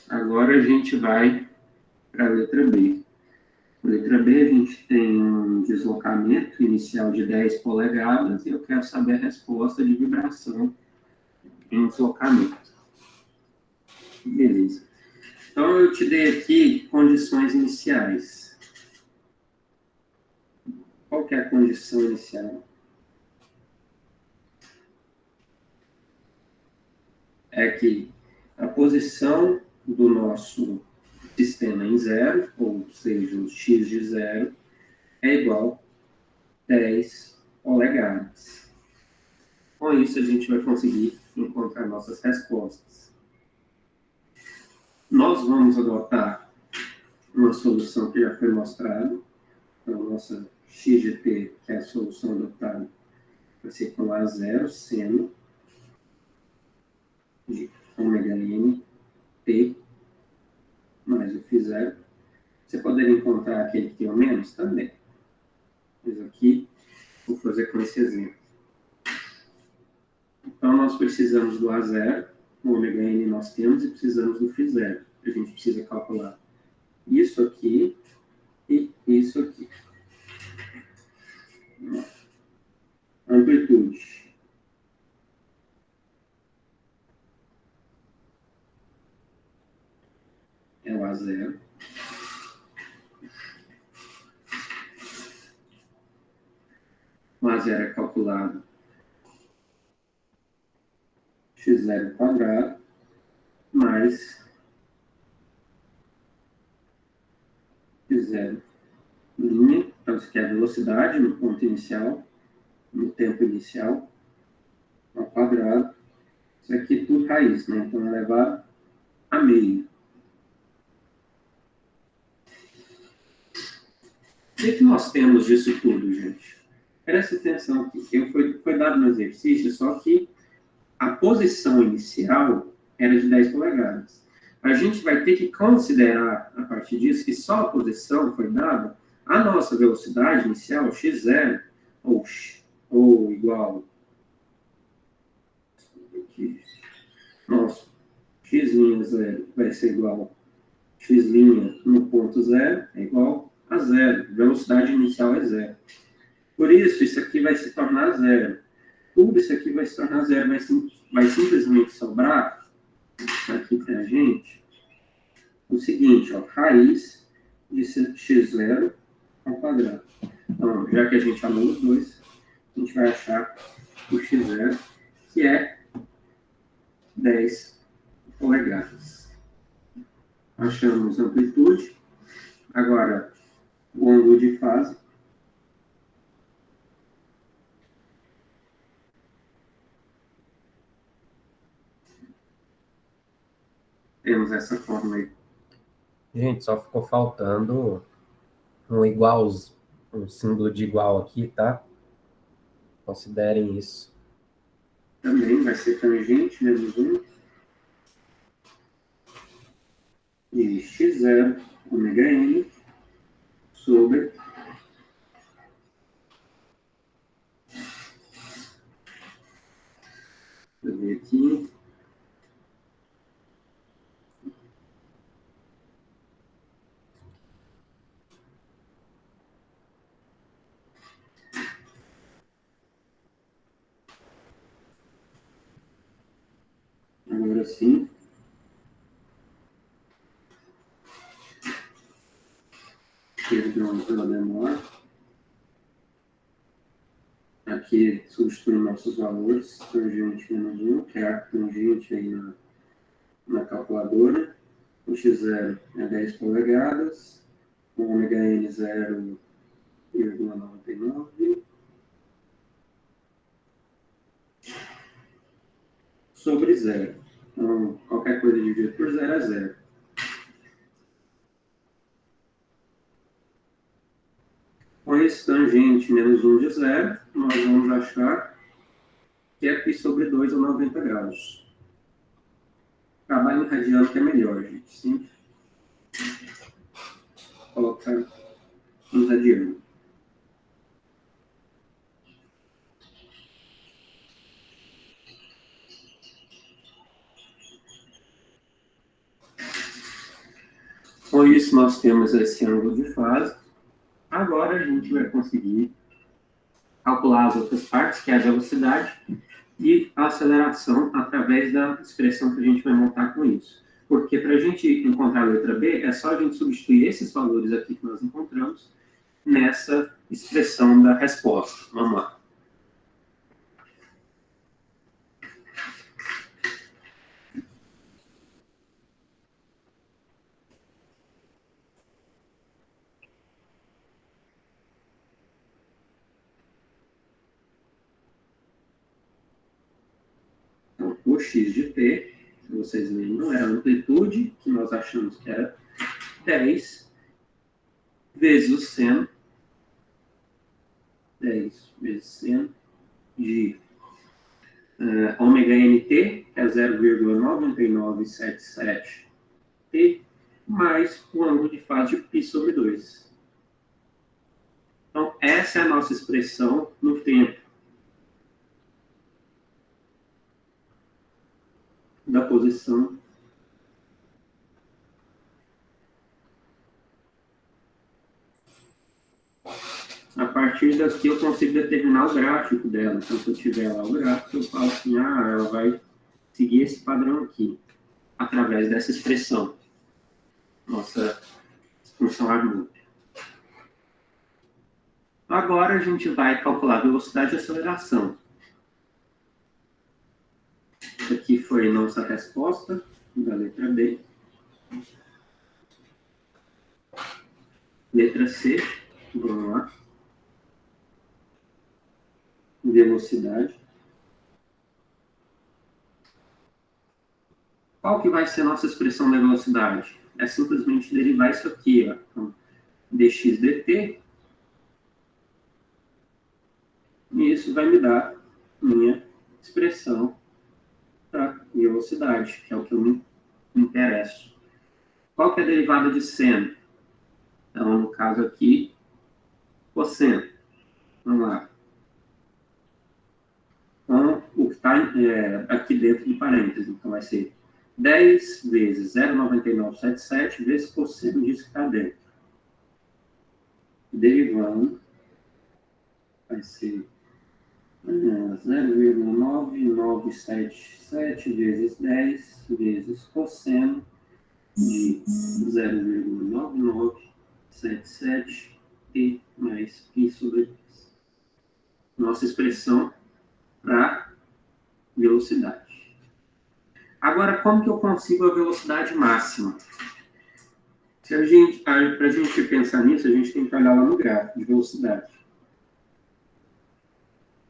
[SPEAKER 1] Agora a gente vai para a letra B. Na letra B, a gente tem um deslocamento inicial de 10 polegadas e eu quero saber a resposta de vibração em deslocamento. Beleza. Então, eu te dei aqui condições iniciais. Qual que é a condição inicial? É que a posição do nosso sistema em zero, ou seja, o x de zero, é igual a 10 polegadas. Com isso, a gente vai conseguir encontrar nossas respostas. Nós vamos adotar uma solução que já foi mostrada. Então, a nossa x de t, que é a solução adotada, vai ser com a zero, seno de ômega n t mais o φ zero. Você poderia encontrar aquele que tem o menos também. Mas aqui, vou fazer com esse exemplo. Então, nós precisamos do A0, o ômega n nós temos, e precisamos do φ zero. A gente precisa calcular isso aqui e isso aqui. Amplitude. É o A0. O A0 é calculado x0² mais x0 linha, então isso aqui é a velocidade no ponto inicial, no tempo inicial, ao quadrado. Isso aqui tudo raiz, né? Então, elevado a meio. O que nós temos disso tudo, gente? Presta atenção aqui. Foi dado no exercício, só que a posição inicial era de 10 polegadas. A gente vai ter que considerar, a partir disso, que só a posição foi dada, a nossa velocidade inicial, x0, ou igual... Aqui, nosso x' 0 vai ser igual a x' no ponto 0 é igual a 0. Velocidade inicial é 0. Por isso, isso aqui vai se tornar 0. Tudo isso aqui vai se tornar 0. Vai simplesmente sobrar aqui para a gente o seguinte, ó, raiz de x0 ao quadrado. Então, já que a gente anula os dois, a gente vai achar o x0, que é 10 polegadas. Achamos a amplitude. Agora, o ângulo de fase. Temos essa forma aí.
[SPEAKER 4] Gente, só ficou faltando um símbolo de igual aqui, tá? Considerem isso.
[SPEAKER 1] Também vai ser tangente, menos 1. E x0, ômega n, sobre eu ver aqui. Agora sim. Perdão pela demora. Aqui substitui nossos valores, tangente menos 1, que é a tangente aí na calculadora. O x0 é 10 polegadas, o ômega n 0,99. sobre zero. Então, qualquer coisa dividido por zero é zero. Com esse tangente menos 1 de zero, nós vamos achar que é π sobre 2 ou 90 graus. Trabalho em radiano que é melhor, gente. Sim? Colocar em radiano. Com isso, nós temos esse ângulo de fase. Agora, a gente vai conseguir calcular as outras partes, que é a velocidade e a aceleração, através da expressão que a gente vai montar com isso. Porque para a gente encontrar a letra B, é só a gente substituir esses valores aqui que nós encontramos nessa expressão da resposta. Vamos lá. Então, o x de t, se vocês lembram, era a amplitude, que nós achamos que era 10, vezes o seno, 10 vezes seno de ômega nt, que é 0,9977 t, mais o ângulo de fase de π sobre 2. Então, essa é a nossa expressão no tempo da posição a partir daqui eu consigo determinar o gráfico dela. Então, se eu tiver lá o gráfico, eu falo assim, ela vai seguir esse padrão aqui, através dessa expressão, nossa função harmônica. Agora, a gente vai calcular a velocidade e aceleração. Aqui foi nossa resposta da letra B. Letra C, vamos lá. Velocidade. Qual que vai ser a nossa expressão da velocidade? É simplesmente derivar isso aqui, ó. Então, dx dt. E isso vai me dar minha expressão para velocidade, que é o que eu me interesso. Qual que é a derivada de seno? Então, no caso aqui, cosseno. Vamos lá. Então, o que está aqui dentro de parênteses. Então, vai ser 10 vezes 0,9977 vezes cosseno disso que está dentro. Derivando, vai ser 0,9977 vezes 10 vezes cosseno de 0,9977 e mais π sobre 2. Nossa expressão para velocidade. Agora, como que eu consigo a velocidade máxima? Para a gente pensar nisso, a gente tem que olhar lá no gráfico de velocidade.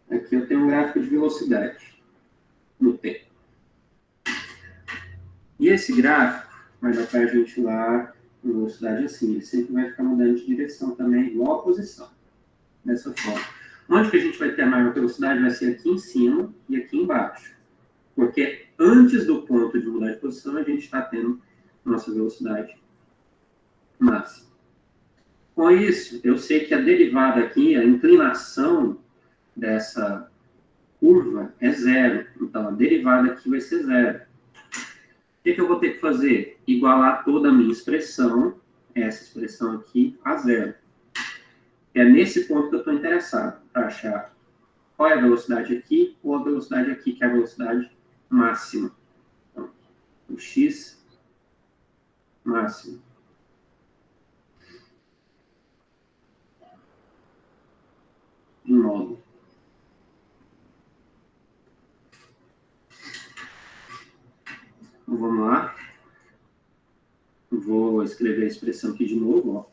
[SPEAKER 1] Aqui eu tenho um gráfico de velocidade no tempo. E esse gráfico vai dar para a gente lá a velocidade assim. Ele sempre vai ficar mudando de direção também, igual a posição. Dessa forma. Onde que a gente vai ter a maior velocidade? Vai ser aqui em cima e aqui embaixo. Porque antes do ponto de mudar de posição, a gente está tendo nossa velocidade máxima. Com isso, eu sei que a derivada aqui, a inclinação dessa curva é zero. Então, a derivada aqui vai ser zero. O que eu vou ter que fazer? Igualar toda a minha expressão, essa expressão aqui, a zero. É nesse ponto que eu estou interessado, para achar qual é a velocidade aqui ou a velocidade aqui, que é a velocidade máxima. Então, o x máximo. Em modo. Então, vamos lá. Vou escrever a expressão aqui de novo, ó.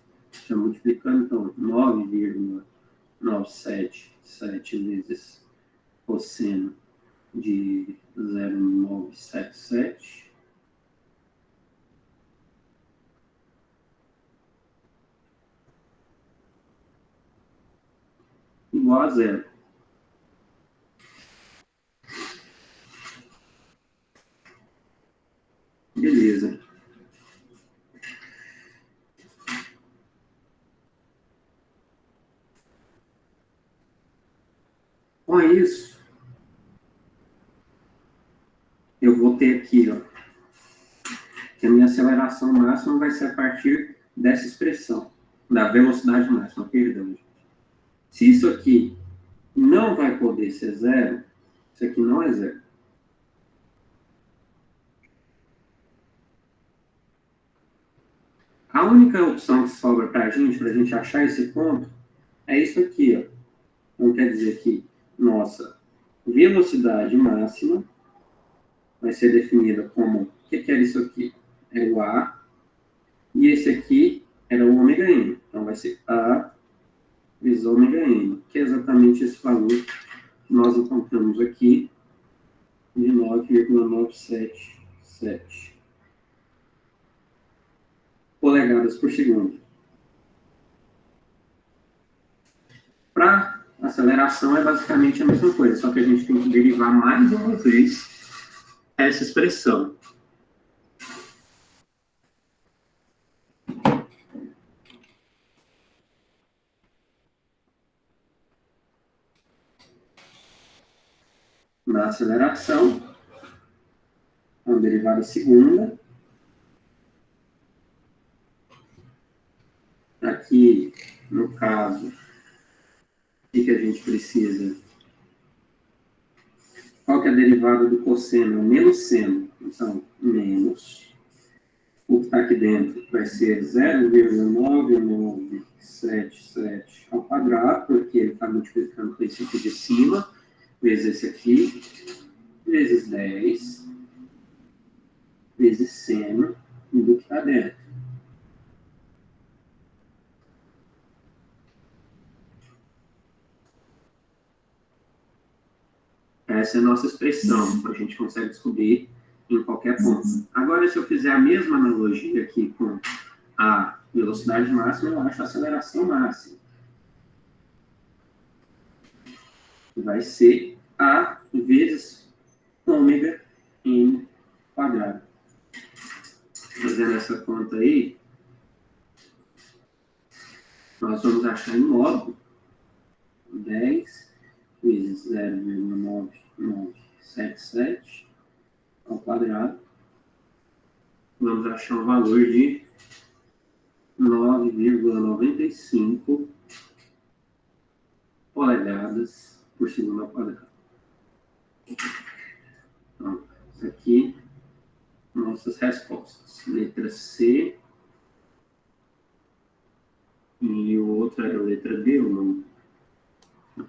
[SPEAKER 1] Já multiplicando, então, 9,977 vezes cosseno de 0,977 igual a zero. Beleza. Com isso, eu vou ter aqui, ó, que a minha aceleração máxima vai ser a partir dessa expressão, da velocidade máxima, perdão. Se isso aqui não vai poder ser zero, isso aqui não é zero. A única opção que sobra para a gente achar esse ponto, é isso aqui, ó. Então, quer dizer que nossa velocidade máxima vai ser definida como, o que era isso aqui? É o A, e esse aqui era o ômega n. Então, vai ser A vezes ômega n, que é exatamente esse valor que nós encontramos aqui, de 9,977 polegadas por segundo. Para aceleração é basicamente a mesma coisa, só que a gente tem que derivar mais uma vez essa expressão. Na aceleração, uma derivada segunda. Aqui, no caso, o que a gente precisa? Qual que é a derivada do cosseno? Menos seno. Então, menos. O que está aqui dentro vai ser 0,9977 ao quadrado, porque ele está multiplicando com esse aqui de cima, vezes esse aqui, vezes 10, vezes seno do que está dentro. Essa é a nossa expressão, a gente consegue descobrir em qualquer ponto. Agora, se eu fizer a mesma analogia aqui com a velocidade máxima, eu acho a aceleração máxima. Vai ser A vezes ômega n quadrado. Fazendo essa conta aí, nós vamos achar em módulo 10 vezes 0,9977 ao quadrado. Vamos achar um valor de 9,95 polegadas por segundo ao quadrado. Então, isso aqui, nossas respostas. Letra C. E o outro era a letra D ou não?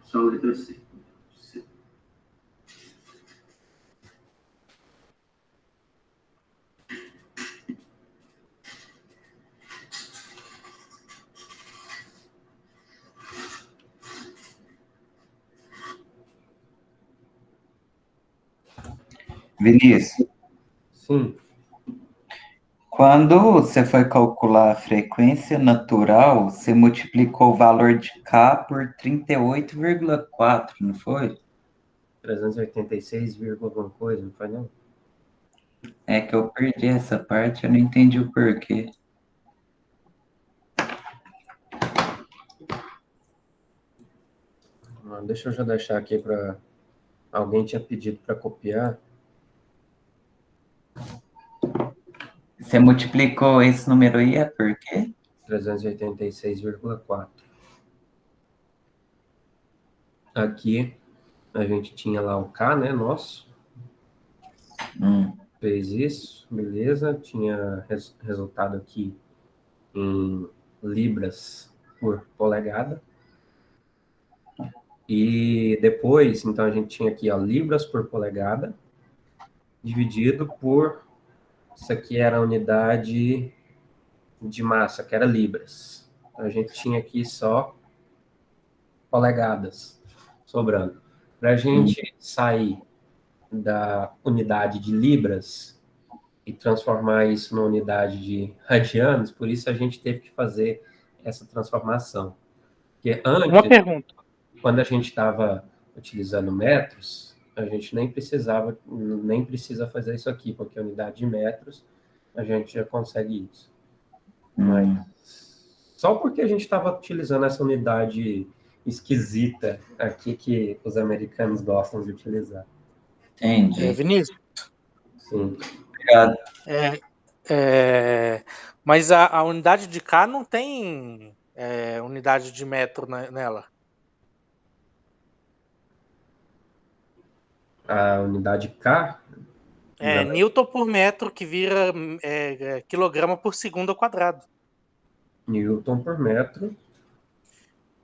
[SPEAKER 1] Só a letra C.
[SPEAKER 5] Vinícius,
[SPEAKER 1] Sim.
[SPEAKER 5] quando você foi calcular a frequência natural, você multiplicou o valor de K por 38,4, não foi?
[SPEAKER 1] 386, alguma coisa, não foi não?
[SPEAKER 5] É que eu perdi essa parte, eu não entendi o porquê.
[SPEAKER 1] Deixa eu já deixar aqui para... Alguém tinha pedido para copiar.
[SPEAKER 5] Você multiplicou esse número aí, é por quê?
[SPEAKER 1] 386,4. Aqui a gente tinha lá o K, né, nosso. Fez isso, beleza. Tinha resultado aqui em libras por polegada. E depois, então, a gente tinha aqui, ó, libras por polegada, dividido por... Isso aqui era a unidade de massa, que era libras. Então, a gente tinha aqui só polegadas sobrando. Para a gente sair da unidade de libras e transformar isso na unidade de radianos, por isso a gente teve que fazer essa transformação. Porque
[SPEAKER 6] Uma
[SPEAKER 1] antes,
[SPEAKER 6] pergunta.
[SPEAKER 1] quando a gente estava utilizando metros, a gente nem precisa fazer isso aqui, porque a unidade de metros a gente já consegue isso. Mas só porque a gente estava utilizando essa unidade esquisita aqui que os americanos gostam de utilizar.
[SPEAKER 5] Entendi.
[SPEAKER 6] Vinícius,
[SPEAKER 1] Sim.
[SPEAKER 5] Obrigado.
[SPEAKER 6] mas a unidade de K não tem unidade de metro nela.
[SPEAKER 1] A unidade K,
[SPEAKER 6] Newton por metro, que vira quilograma por segundo ao quadrado.
[SPEAKER 1] Newton por metro.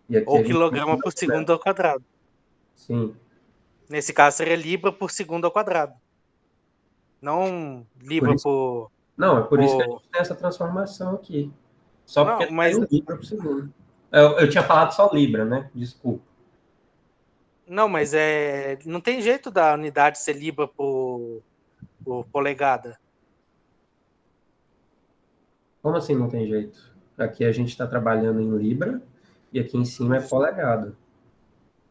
[SPEAKER 1] E aqui a
[SPEAKER 6] Ou
[SPEAKER 1] gente
[SPEAKER 6] quilograma
[SPEAKER 1] tem
[SPEAKER 6] por segundo ao quadrado.
[SPEAKER 1] Sim.
[SPEAKER 6] Nesse caso seria libra por segundo ao quadrado. Não libra por...
[SPEAKER 1] Não, é por isso que a gente tem essa transformação aqui. Só
[SPEAKER 6] Não,
[SPEAKER 1] porque
[SPEAKER 6] mas...
[SPEAKER 1] tem libra por segundo. Eu tinha falado só libra, né? Desculpa.
[SPEAKER 6] Não, mas não tem jeito da unidade ser libra por polegada.
[SPEAKER 1] Como assim não tem jeito? Aqui a gente está trabalhando em libra e aqui em cima é polegada.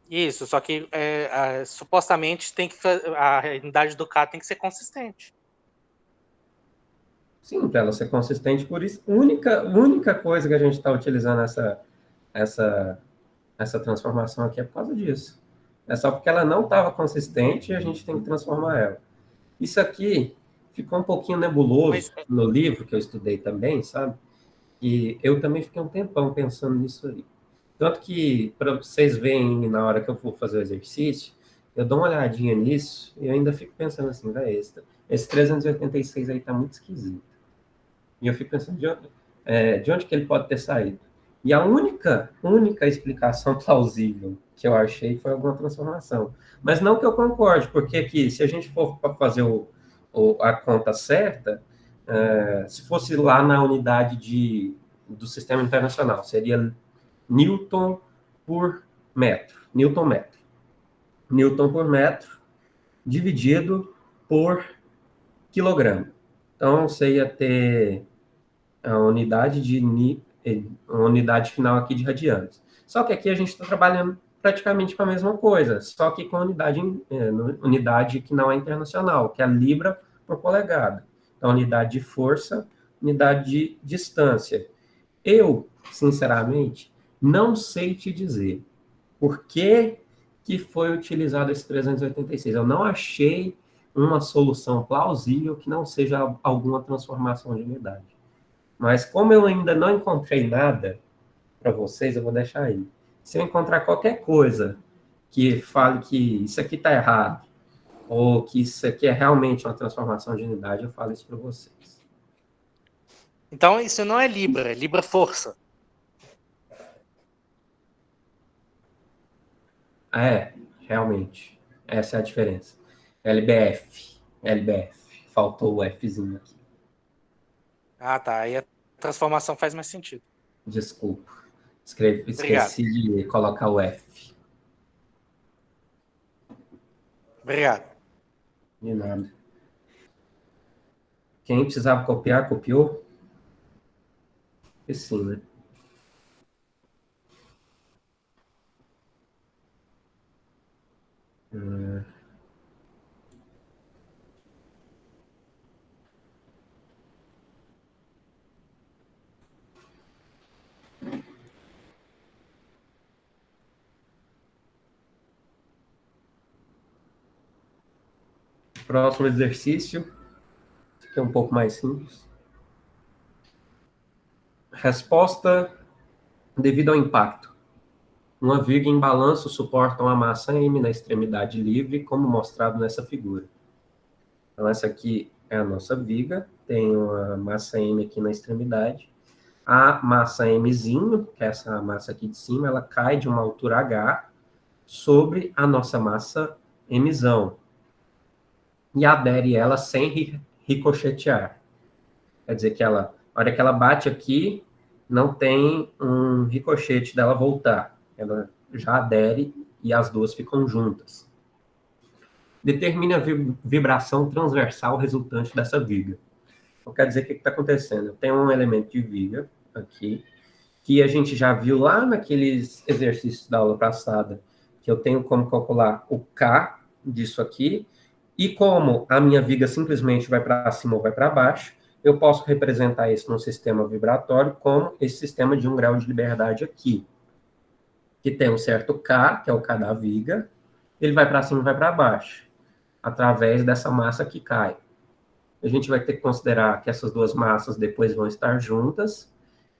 [SPEAKER 6] Isso, só que supostamente a unidade do K tem que ser consistente.
[SPEAKER 1] Sim, para ela ser consistente, por isso, única coisa que a gente está utilizando essa transformação aqui é por causa disso. É só porque ela não estava consistente e a gente tem que transformar ela. Isso aqui ficou um pouquinho nebuloso no livro que eu estudei também, sabe? E eu também fiquei um tempão pensando nisso aí. Tanto que, para vocês verem na hora que eu for fazer o exercício, eu dou uma olhadinha nisso e eu ainda fico pensando assim, velho, esse 386 aí tá muito esquisito. E eu fico pensando, de onde que ele pode ter saído? E a única explicação plausível que eu achei foi alguma transformação. Mas não que eu concorde, porque aqui, se a gente for para fazer a conta certa, se fosse lá na unidade do sistema internacional, seria Newton por metro. Newton por metro dividido por quilograma. Então, você ia ter a unidade final aqui de radianos. Só que aqui a gente está trabalhando praticamente com a mesma coisa, só que com unidade que não é internacional, que é a libra por polegada. Então, unidade de força, unidade de distância. Eu, sinceramente, não sei te dizer por que foi utilizado esse 386. Eu não achei uma solução plausível que não seja alguma transformação de unidade. Mas como eu ainda não encontrei nada para vocês, eu vou deixar aí. Se eu encontrar qualquer coisa que fale que isso aqui está errado, ou que isso aqui é realmente uma transformação de unidade, eu falo isso para vocês.
[SPEAKER 6] Então, isso não é libra, é libra força.
[SPEAKER 1] Realmente. Essa é a diferença. LBF. Faltou o Fzinho aqui.
[SPEAKER 6] Ah, tá. Aí a transformação faz mais sentido.
[SPEAKER 1] Desculpa. Esqueci de colocar o F.
[SPEAKER 6] Obrigado.
[SPEAKER 1] De nada. Quem precisava copiar, copiou? E sim, né? Próximo exercício. Esse aqui é um pouco mais simples. Resposta devido ao impacto. Uma viga em balanço suporta uma massa M na extremidade livre, como mostrado nessa figura. Então, essa aqui é a nossa viga, tem uma massa M aqui na extremidade. A massa Mzinho, que é essa massa aqui de cima, ela cai de uma altura H sobre a nossa massa Mzão. E adere ela sem ricochetear. Quer dizer que ela, na hora que ela bate aqui, não tem um ricochete dela voltar. Ela já adere e as duas ficam juntas. Determine a vibração transversal resultante dessa viga. Então, quer dizer, o que está acontecendo? Eu tenho um elemento de viga aqui, que a gente já viu lá naqueles exercícios da aula passada, que eu tenho como calcular o K disso aqui, e como a minha viga simplesmente vai para cima ou vai para baixo, eu posso representar isso num sistema vibratório como esse sistema de 1 grau de liberdade aqui, que tem um certo K, que é o K da viga, ele vai para cima e vai para baixo, através dessa massa que cai. A gente vai ter que considerar que essas duas massas depois vão estar juntas,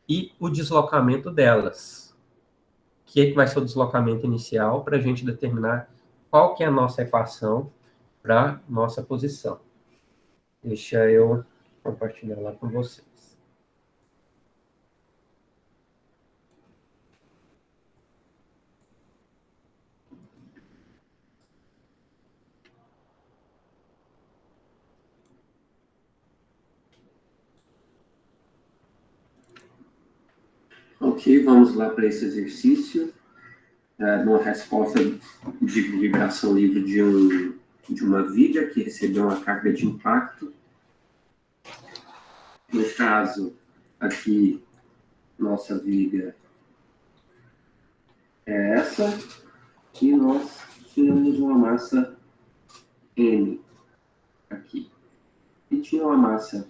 [SPEAKER 1] e o deslocamento delas. O que vai ser o deslocamento inicial para a gente determinar qual que é a nossa equação para nossa posição. Deixa eu compartilhar lá com vocês. Ok, vamos lá para esse exercício. Uma resposta de vibração livre de uma viga que recebeu uma carga de impacto. No caso, aqui, nossa viga é essa, e nós tínhamos uma massa M aqui. E tinha uma massa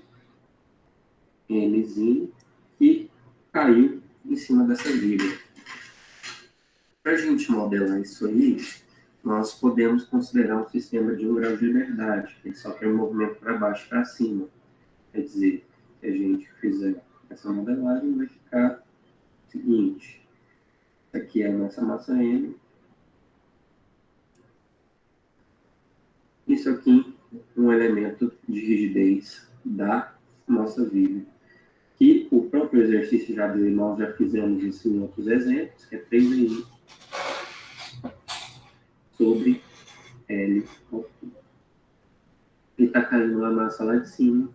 [SPEAKER 1] Mzinho que caiu em cima dessa viga. Para a gente modelar isso aí, nós podemos considerar um sistema de 1 grau de liberdade, que só tem um movimento para baixo e para cima. Quer dizer, se a gente fizer essa modelagem, vai ficar o seguinte. Aqui é a nossa massa M. Isso aqui é um elemento de rigidez da nossa viga. E o próprio exercício já deu, nós já fizemos isso em outros exemplos, que é 3I sobre L. E está caindo uma massa lá de cima,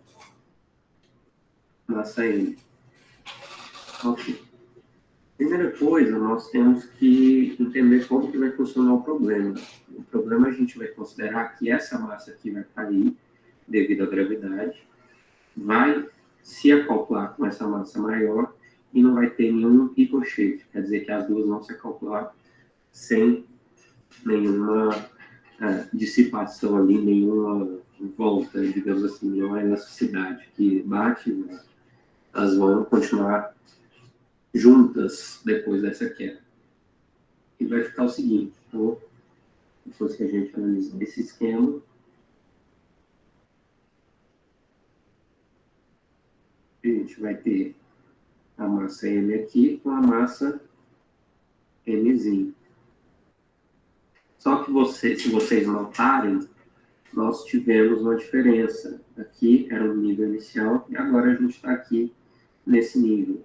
[SPEAKER 1] massa M. Ok. Primeira coisa, nós temos que entender como que vai funcionar o problema. O problema a gente vai considerar que essa massa aqui vai cair devido à gravidade, vai se acoplar com essa massa maior e não vai ter nenhum ricochete, quer dizer que as duas vão se acoplar sem nenhuma dissipação ali, nenhuma volta, digamos assim, nenhuma elasticidade que bate, né? Elas vão continuar juntas depois dessa queda. E vai ficar o seguinte, então, depois que a gente analisar esse esquema, a gente vai ter a massa M aqui com a massa Mzinho. Só que se vocês notarem, nós tivemos uma diferença. Aqui era o nível inicial e agora a gente está aqui nesse nível.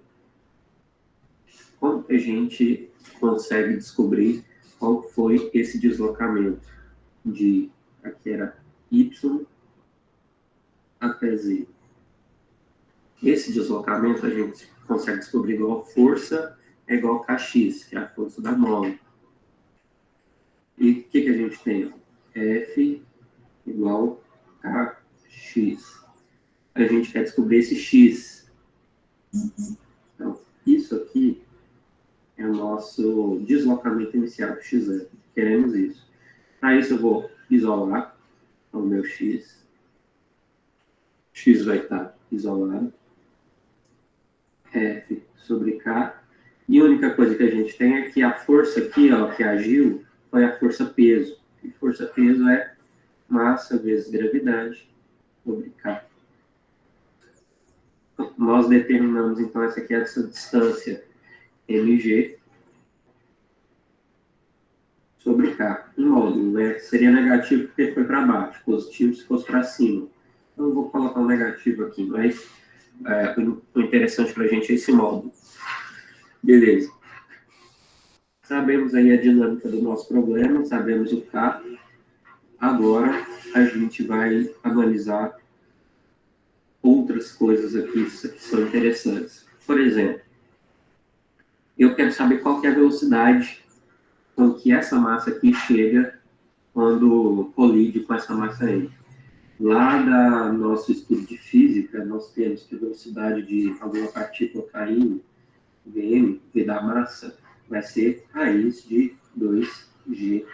[SPEAKER 1] Como que a gente consegue descobrir qual foi esse deslocamento aqui era Y até Z? Esse deslocamento a gente consegue descobrir igual força é igual a Kx, que é a força da mola. E o que a gente tem? F igual a Kx. A gente quer descobrir esse X. Então, isso aqui é o nosso deslocamento inicial do x0. Queremos isso. Para isso eu vou isolar o meu x. X vai estar isolado. F sobre K. E a única coisa que a gente tem é que a força aqui, ó, que agiu, foi a força-peso. E força-peso é massa vezes gravidade sobre K. Nós determinamos, então, essa aqui é essa distância mg sobre K. Em módulo, né? Seria negativo porque foi para baixo, positivo se fosse para cima. Então, eu vou colocar um negativo aqui, mas o interessante para a gente é esse módulo. Beleza. Sabemos aí a dinâmica do nosso problema, sabemos o K. Agora, a gente vai analisar outras coisas aqui que são interessantes. Por exemplo, eu quero saber qual que é a velocidade com que essa massa aqui chega quando colide com essa massa M. Lá da nosso estudo de física, nós temos que a velocidade de alguma partícula caindo, Vm, V da massa, vai ser raiz de 2gh.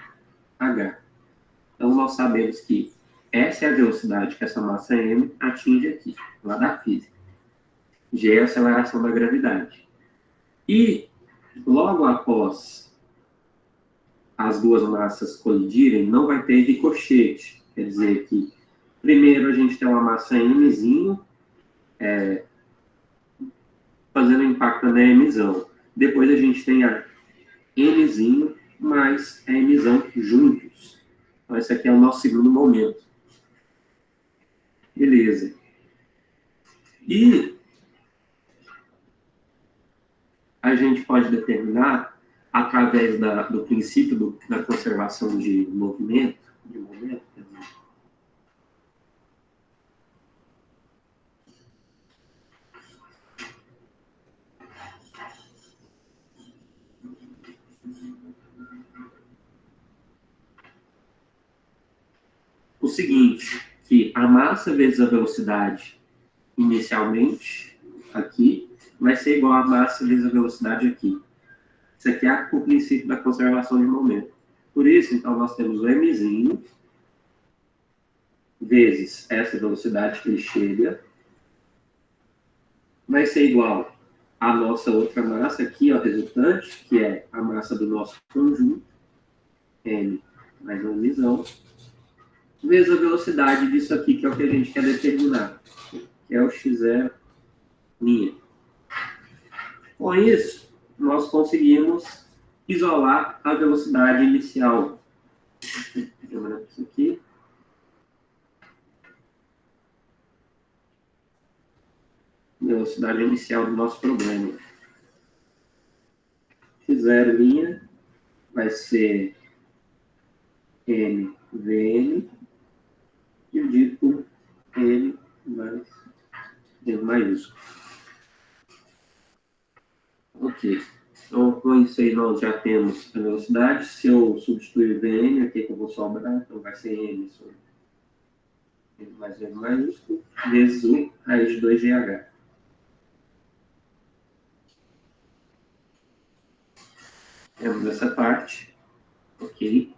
[SPEAKER 1] Então, nós sabemos que essa é a velocidade que essa massa M atinge aqui, lá da física. G é a aceleração da gravidade. E, logo após as duas massas colidirem, não vai ter ricochete. Quer dizer que, primeiro, a gente tem uma massa Mzinho, fazendo impacto na Mzão. Depois, a gente tem a Mzinho mais a Mzão juntos. Então, esse aqui é o nosso segundo momento. Beleza. E a gente pode determinar, através do princípio da conservação de movimento, quer dizer, o seguinte, que a massa vezes a velocidade inicialmente, aqui, vai ser igual a massa vezes a velocidade aqui. Isso aqui é o princípio da conservação de momento. Por isso, então, nós temos o mzinho vezes essa velocidade que ele chega, vai ser igual à nossa outra massa aqui, ó, resultante, que é a massa do nosso conjunto, m mais um mzão, vezes a velocidade disso aqui, que é o que a gente quer determinar, que é o x0'. Com isso, nós conseguimos isolar a velocidade inicial. Lembra isso aqui? Velocidade inicial do nosso problema. x0' vai ser mvn dividido por n mais n maiúsculo. Ok. Então, com isso aí, nós já temos a velocidade. Se eu substituir Vn, aqui que eu vou sobrar, então vai ser n sobre n mais n maiúsculo, vezes 1 raiz de 2gh. Temos essa parte. Ok.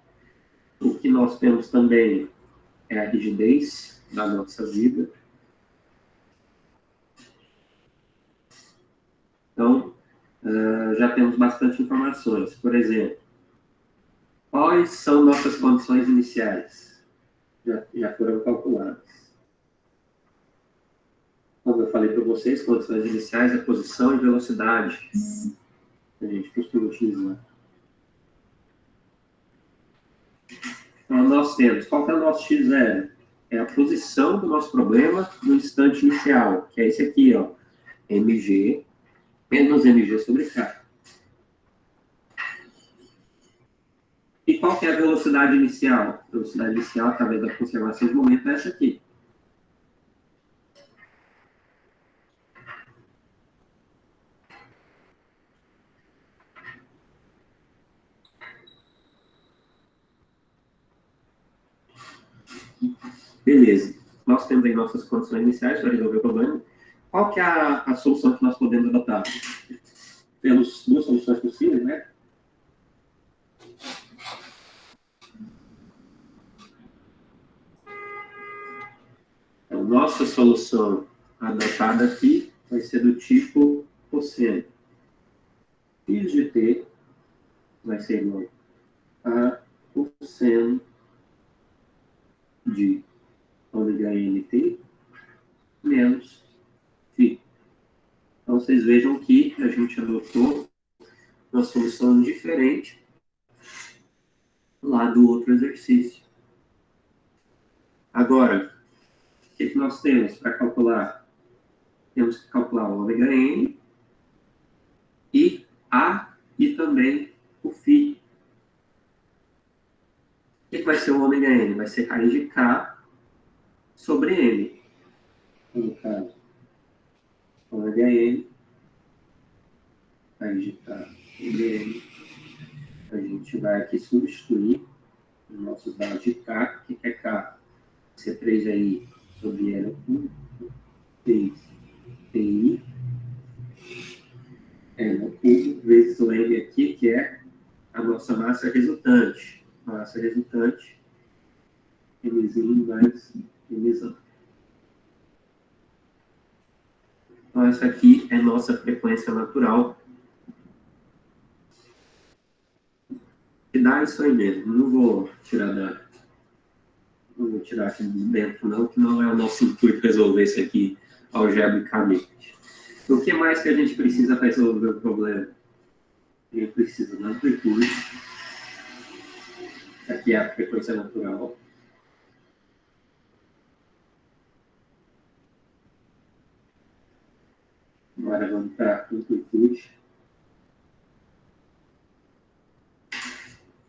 [SPEAKER 1] O que nós temos também é a rigidez da nossa vida. Então, já temos bastante informações. Por exemplo, quais são nossas condições iniciais? Já foram calculadas. Como eu falei para vocês, condições iniciais é posição e velocidade. A gente costuma utilizar. Então, nós temos, qual que é o nosso x0? É a posição do nosso problema no instante inicial, que é esse aqui, ó, mg menos mg sobre k. E qual que é a velocidade inicial? A velocidade inicial, através da conservação de momento, é essa aqui. Beleza. Nós temos aí nossas condições iniciais para resolver o problema. Qual que é a solução que nós podemos adotar? Temos duas soluções possíveis, né? Então, nossa solução adotada aqui vai ser do tipo cosseno. X de t vai ser igual a cosseno de ômega nt menos φ. Então, vocês vejam que a gente adotou uma solução diferente lá do outro exercício. Agora, o que nós temos para calcular? Temos que calcular o ômega n e também o φ. O que vai ser o ômega n? Vai ser raiz de k sobre n. No caso, ômega n, raiz de k sobre n. A gente vai aqui substituir nossos dados de K. O que é K? C3 aí sobre L ao cubo, 3 TI, L ao cubo, vezes o M aqui, que é a nossa massa resultante. Massa resultante, Mzinho mais Mzão. Então, essa aqui é nossa frequência natural. E dá isso aí mesmo. Não vou tirar aqui de dentro, não, que não é o nosso intuito resolver isso aqui algebricamente. O que mais que a gente precisa para resolver o problema? A gente precisa da amplitude. Aqui é a frequência natural. Agora vamos para a amplitude.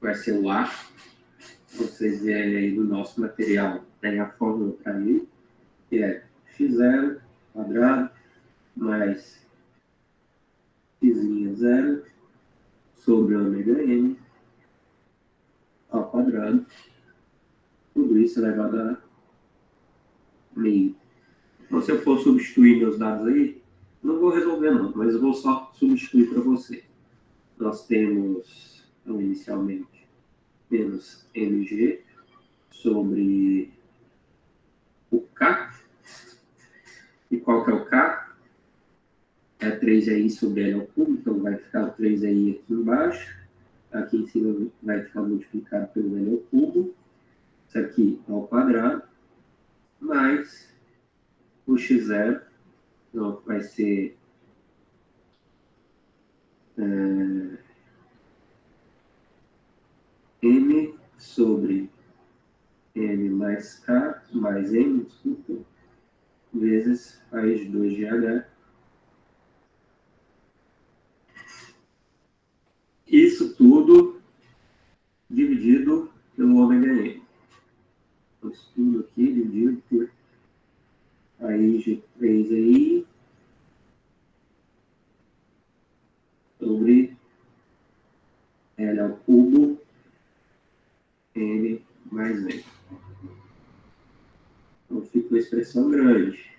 [SPEAKER 1] Vai ser o A. Vocês verem aí no nosso material, tem a fórmula para ele, que é x0 quadrado mais x' 0 sobre ômega n ao quadrado. Tudo isso elevado a meio. Então, se eu for substituir meus dados aí, não vou resolver não, mas eu vou só substituir para você. Nós temos, então, inicialmente, menos mg sobre o K. E qual que é o K? É 3i sobre L ao cubo, então vai ficar o 3i aqui embaixo. Aqui em cima vai ficar multiplicado pelo L ao cubo. Isso aqui ao quadrado. Mais o x0. Então vai ser m sobre m mais k, mais m, desculpa, vezes raiz de 2 de h. Isso tudo dividido pelo ômega n. Então, isso tudo aqui dividido por raiz de 3 aí sobre L ao cubo n mais n. Então fica uma expressão grande.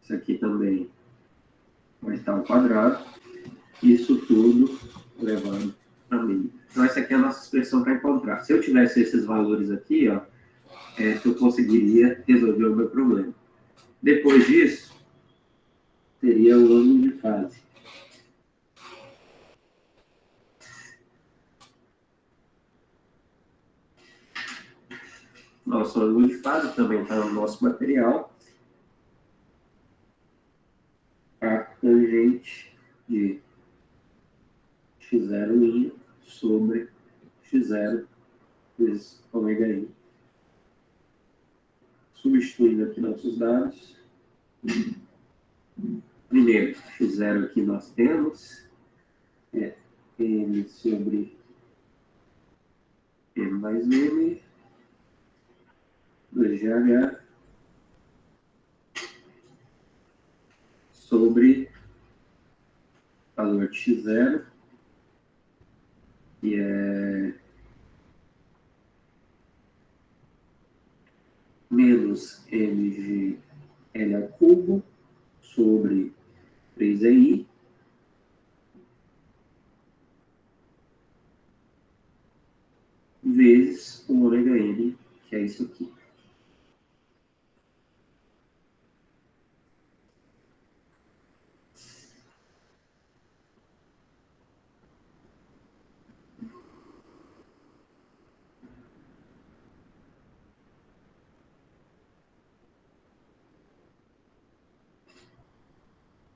[SPEAKER 1] Isso aqui também vai estar ao quadrado. Isso tudo levando a mim. Então essa aqui é a nossa expressão para encontrar. Se eu tivesse esses valores aqui, ó, eu conseguiria resolver o meu problema. Depois disso, teria o ângulo de fase. Nosso ângulo de fase também está no nosso material. A tangente de x0' sobre x0 vezes ômega n. Substituindo aqui nossos dados. Primeiro, x0 aqui nós temos m sobre m mais m, 2gh, sobre valor de x0, que é menos mg L ao cubo, sobre 3i, vezes o ômega n, que é isso aqui.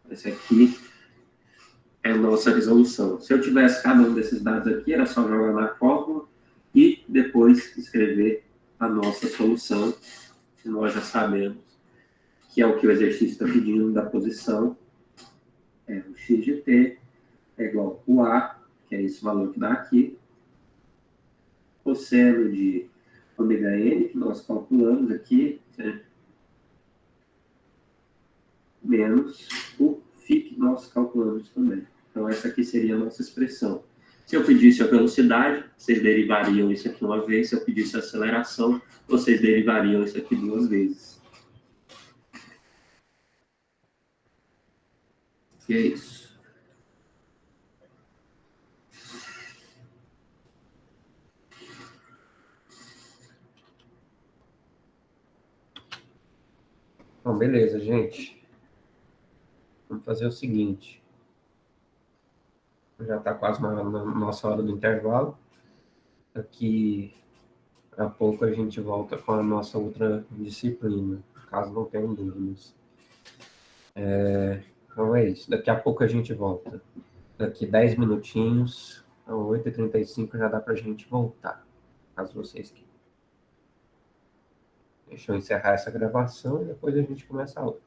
[SPEAKER 1] Essa aqui é a nossa resolução. Se eu tivesse cada um desses dados aqui, era só jogar na fórmula e depois escrever a nossa solução, que nós já sabemos que é o que o exercício está pedindo da posição. O x de t é igual ao A, que é esse valor que dá aqui, cosseno de ômega n, que nós calculamos aqui, menos o φ que nós calculamos também. Então, essa aqui seria a nossa expressão. Se eu pedisse a velocidade, vocês derivariam isso aqui uma vez. Se eu pedisse a aceleração, vocês derivariam isso aqui duas vezes. E é isso. Bom, beleza, gente. Vamos fazer o seguinte. Já está quase na nossa hora do intervalo. Daqui a pouco a gente volta com a nossa outra disciplina, caso não tenham dúvidas. Então é isso. Daqui a pouco a gente volta. Daqui 10 minutinhos, às 8h35 já dá para a gente voltar, caso vocês queiram. Deixa eu encerrar essa gravação e depois a gente começa a outra.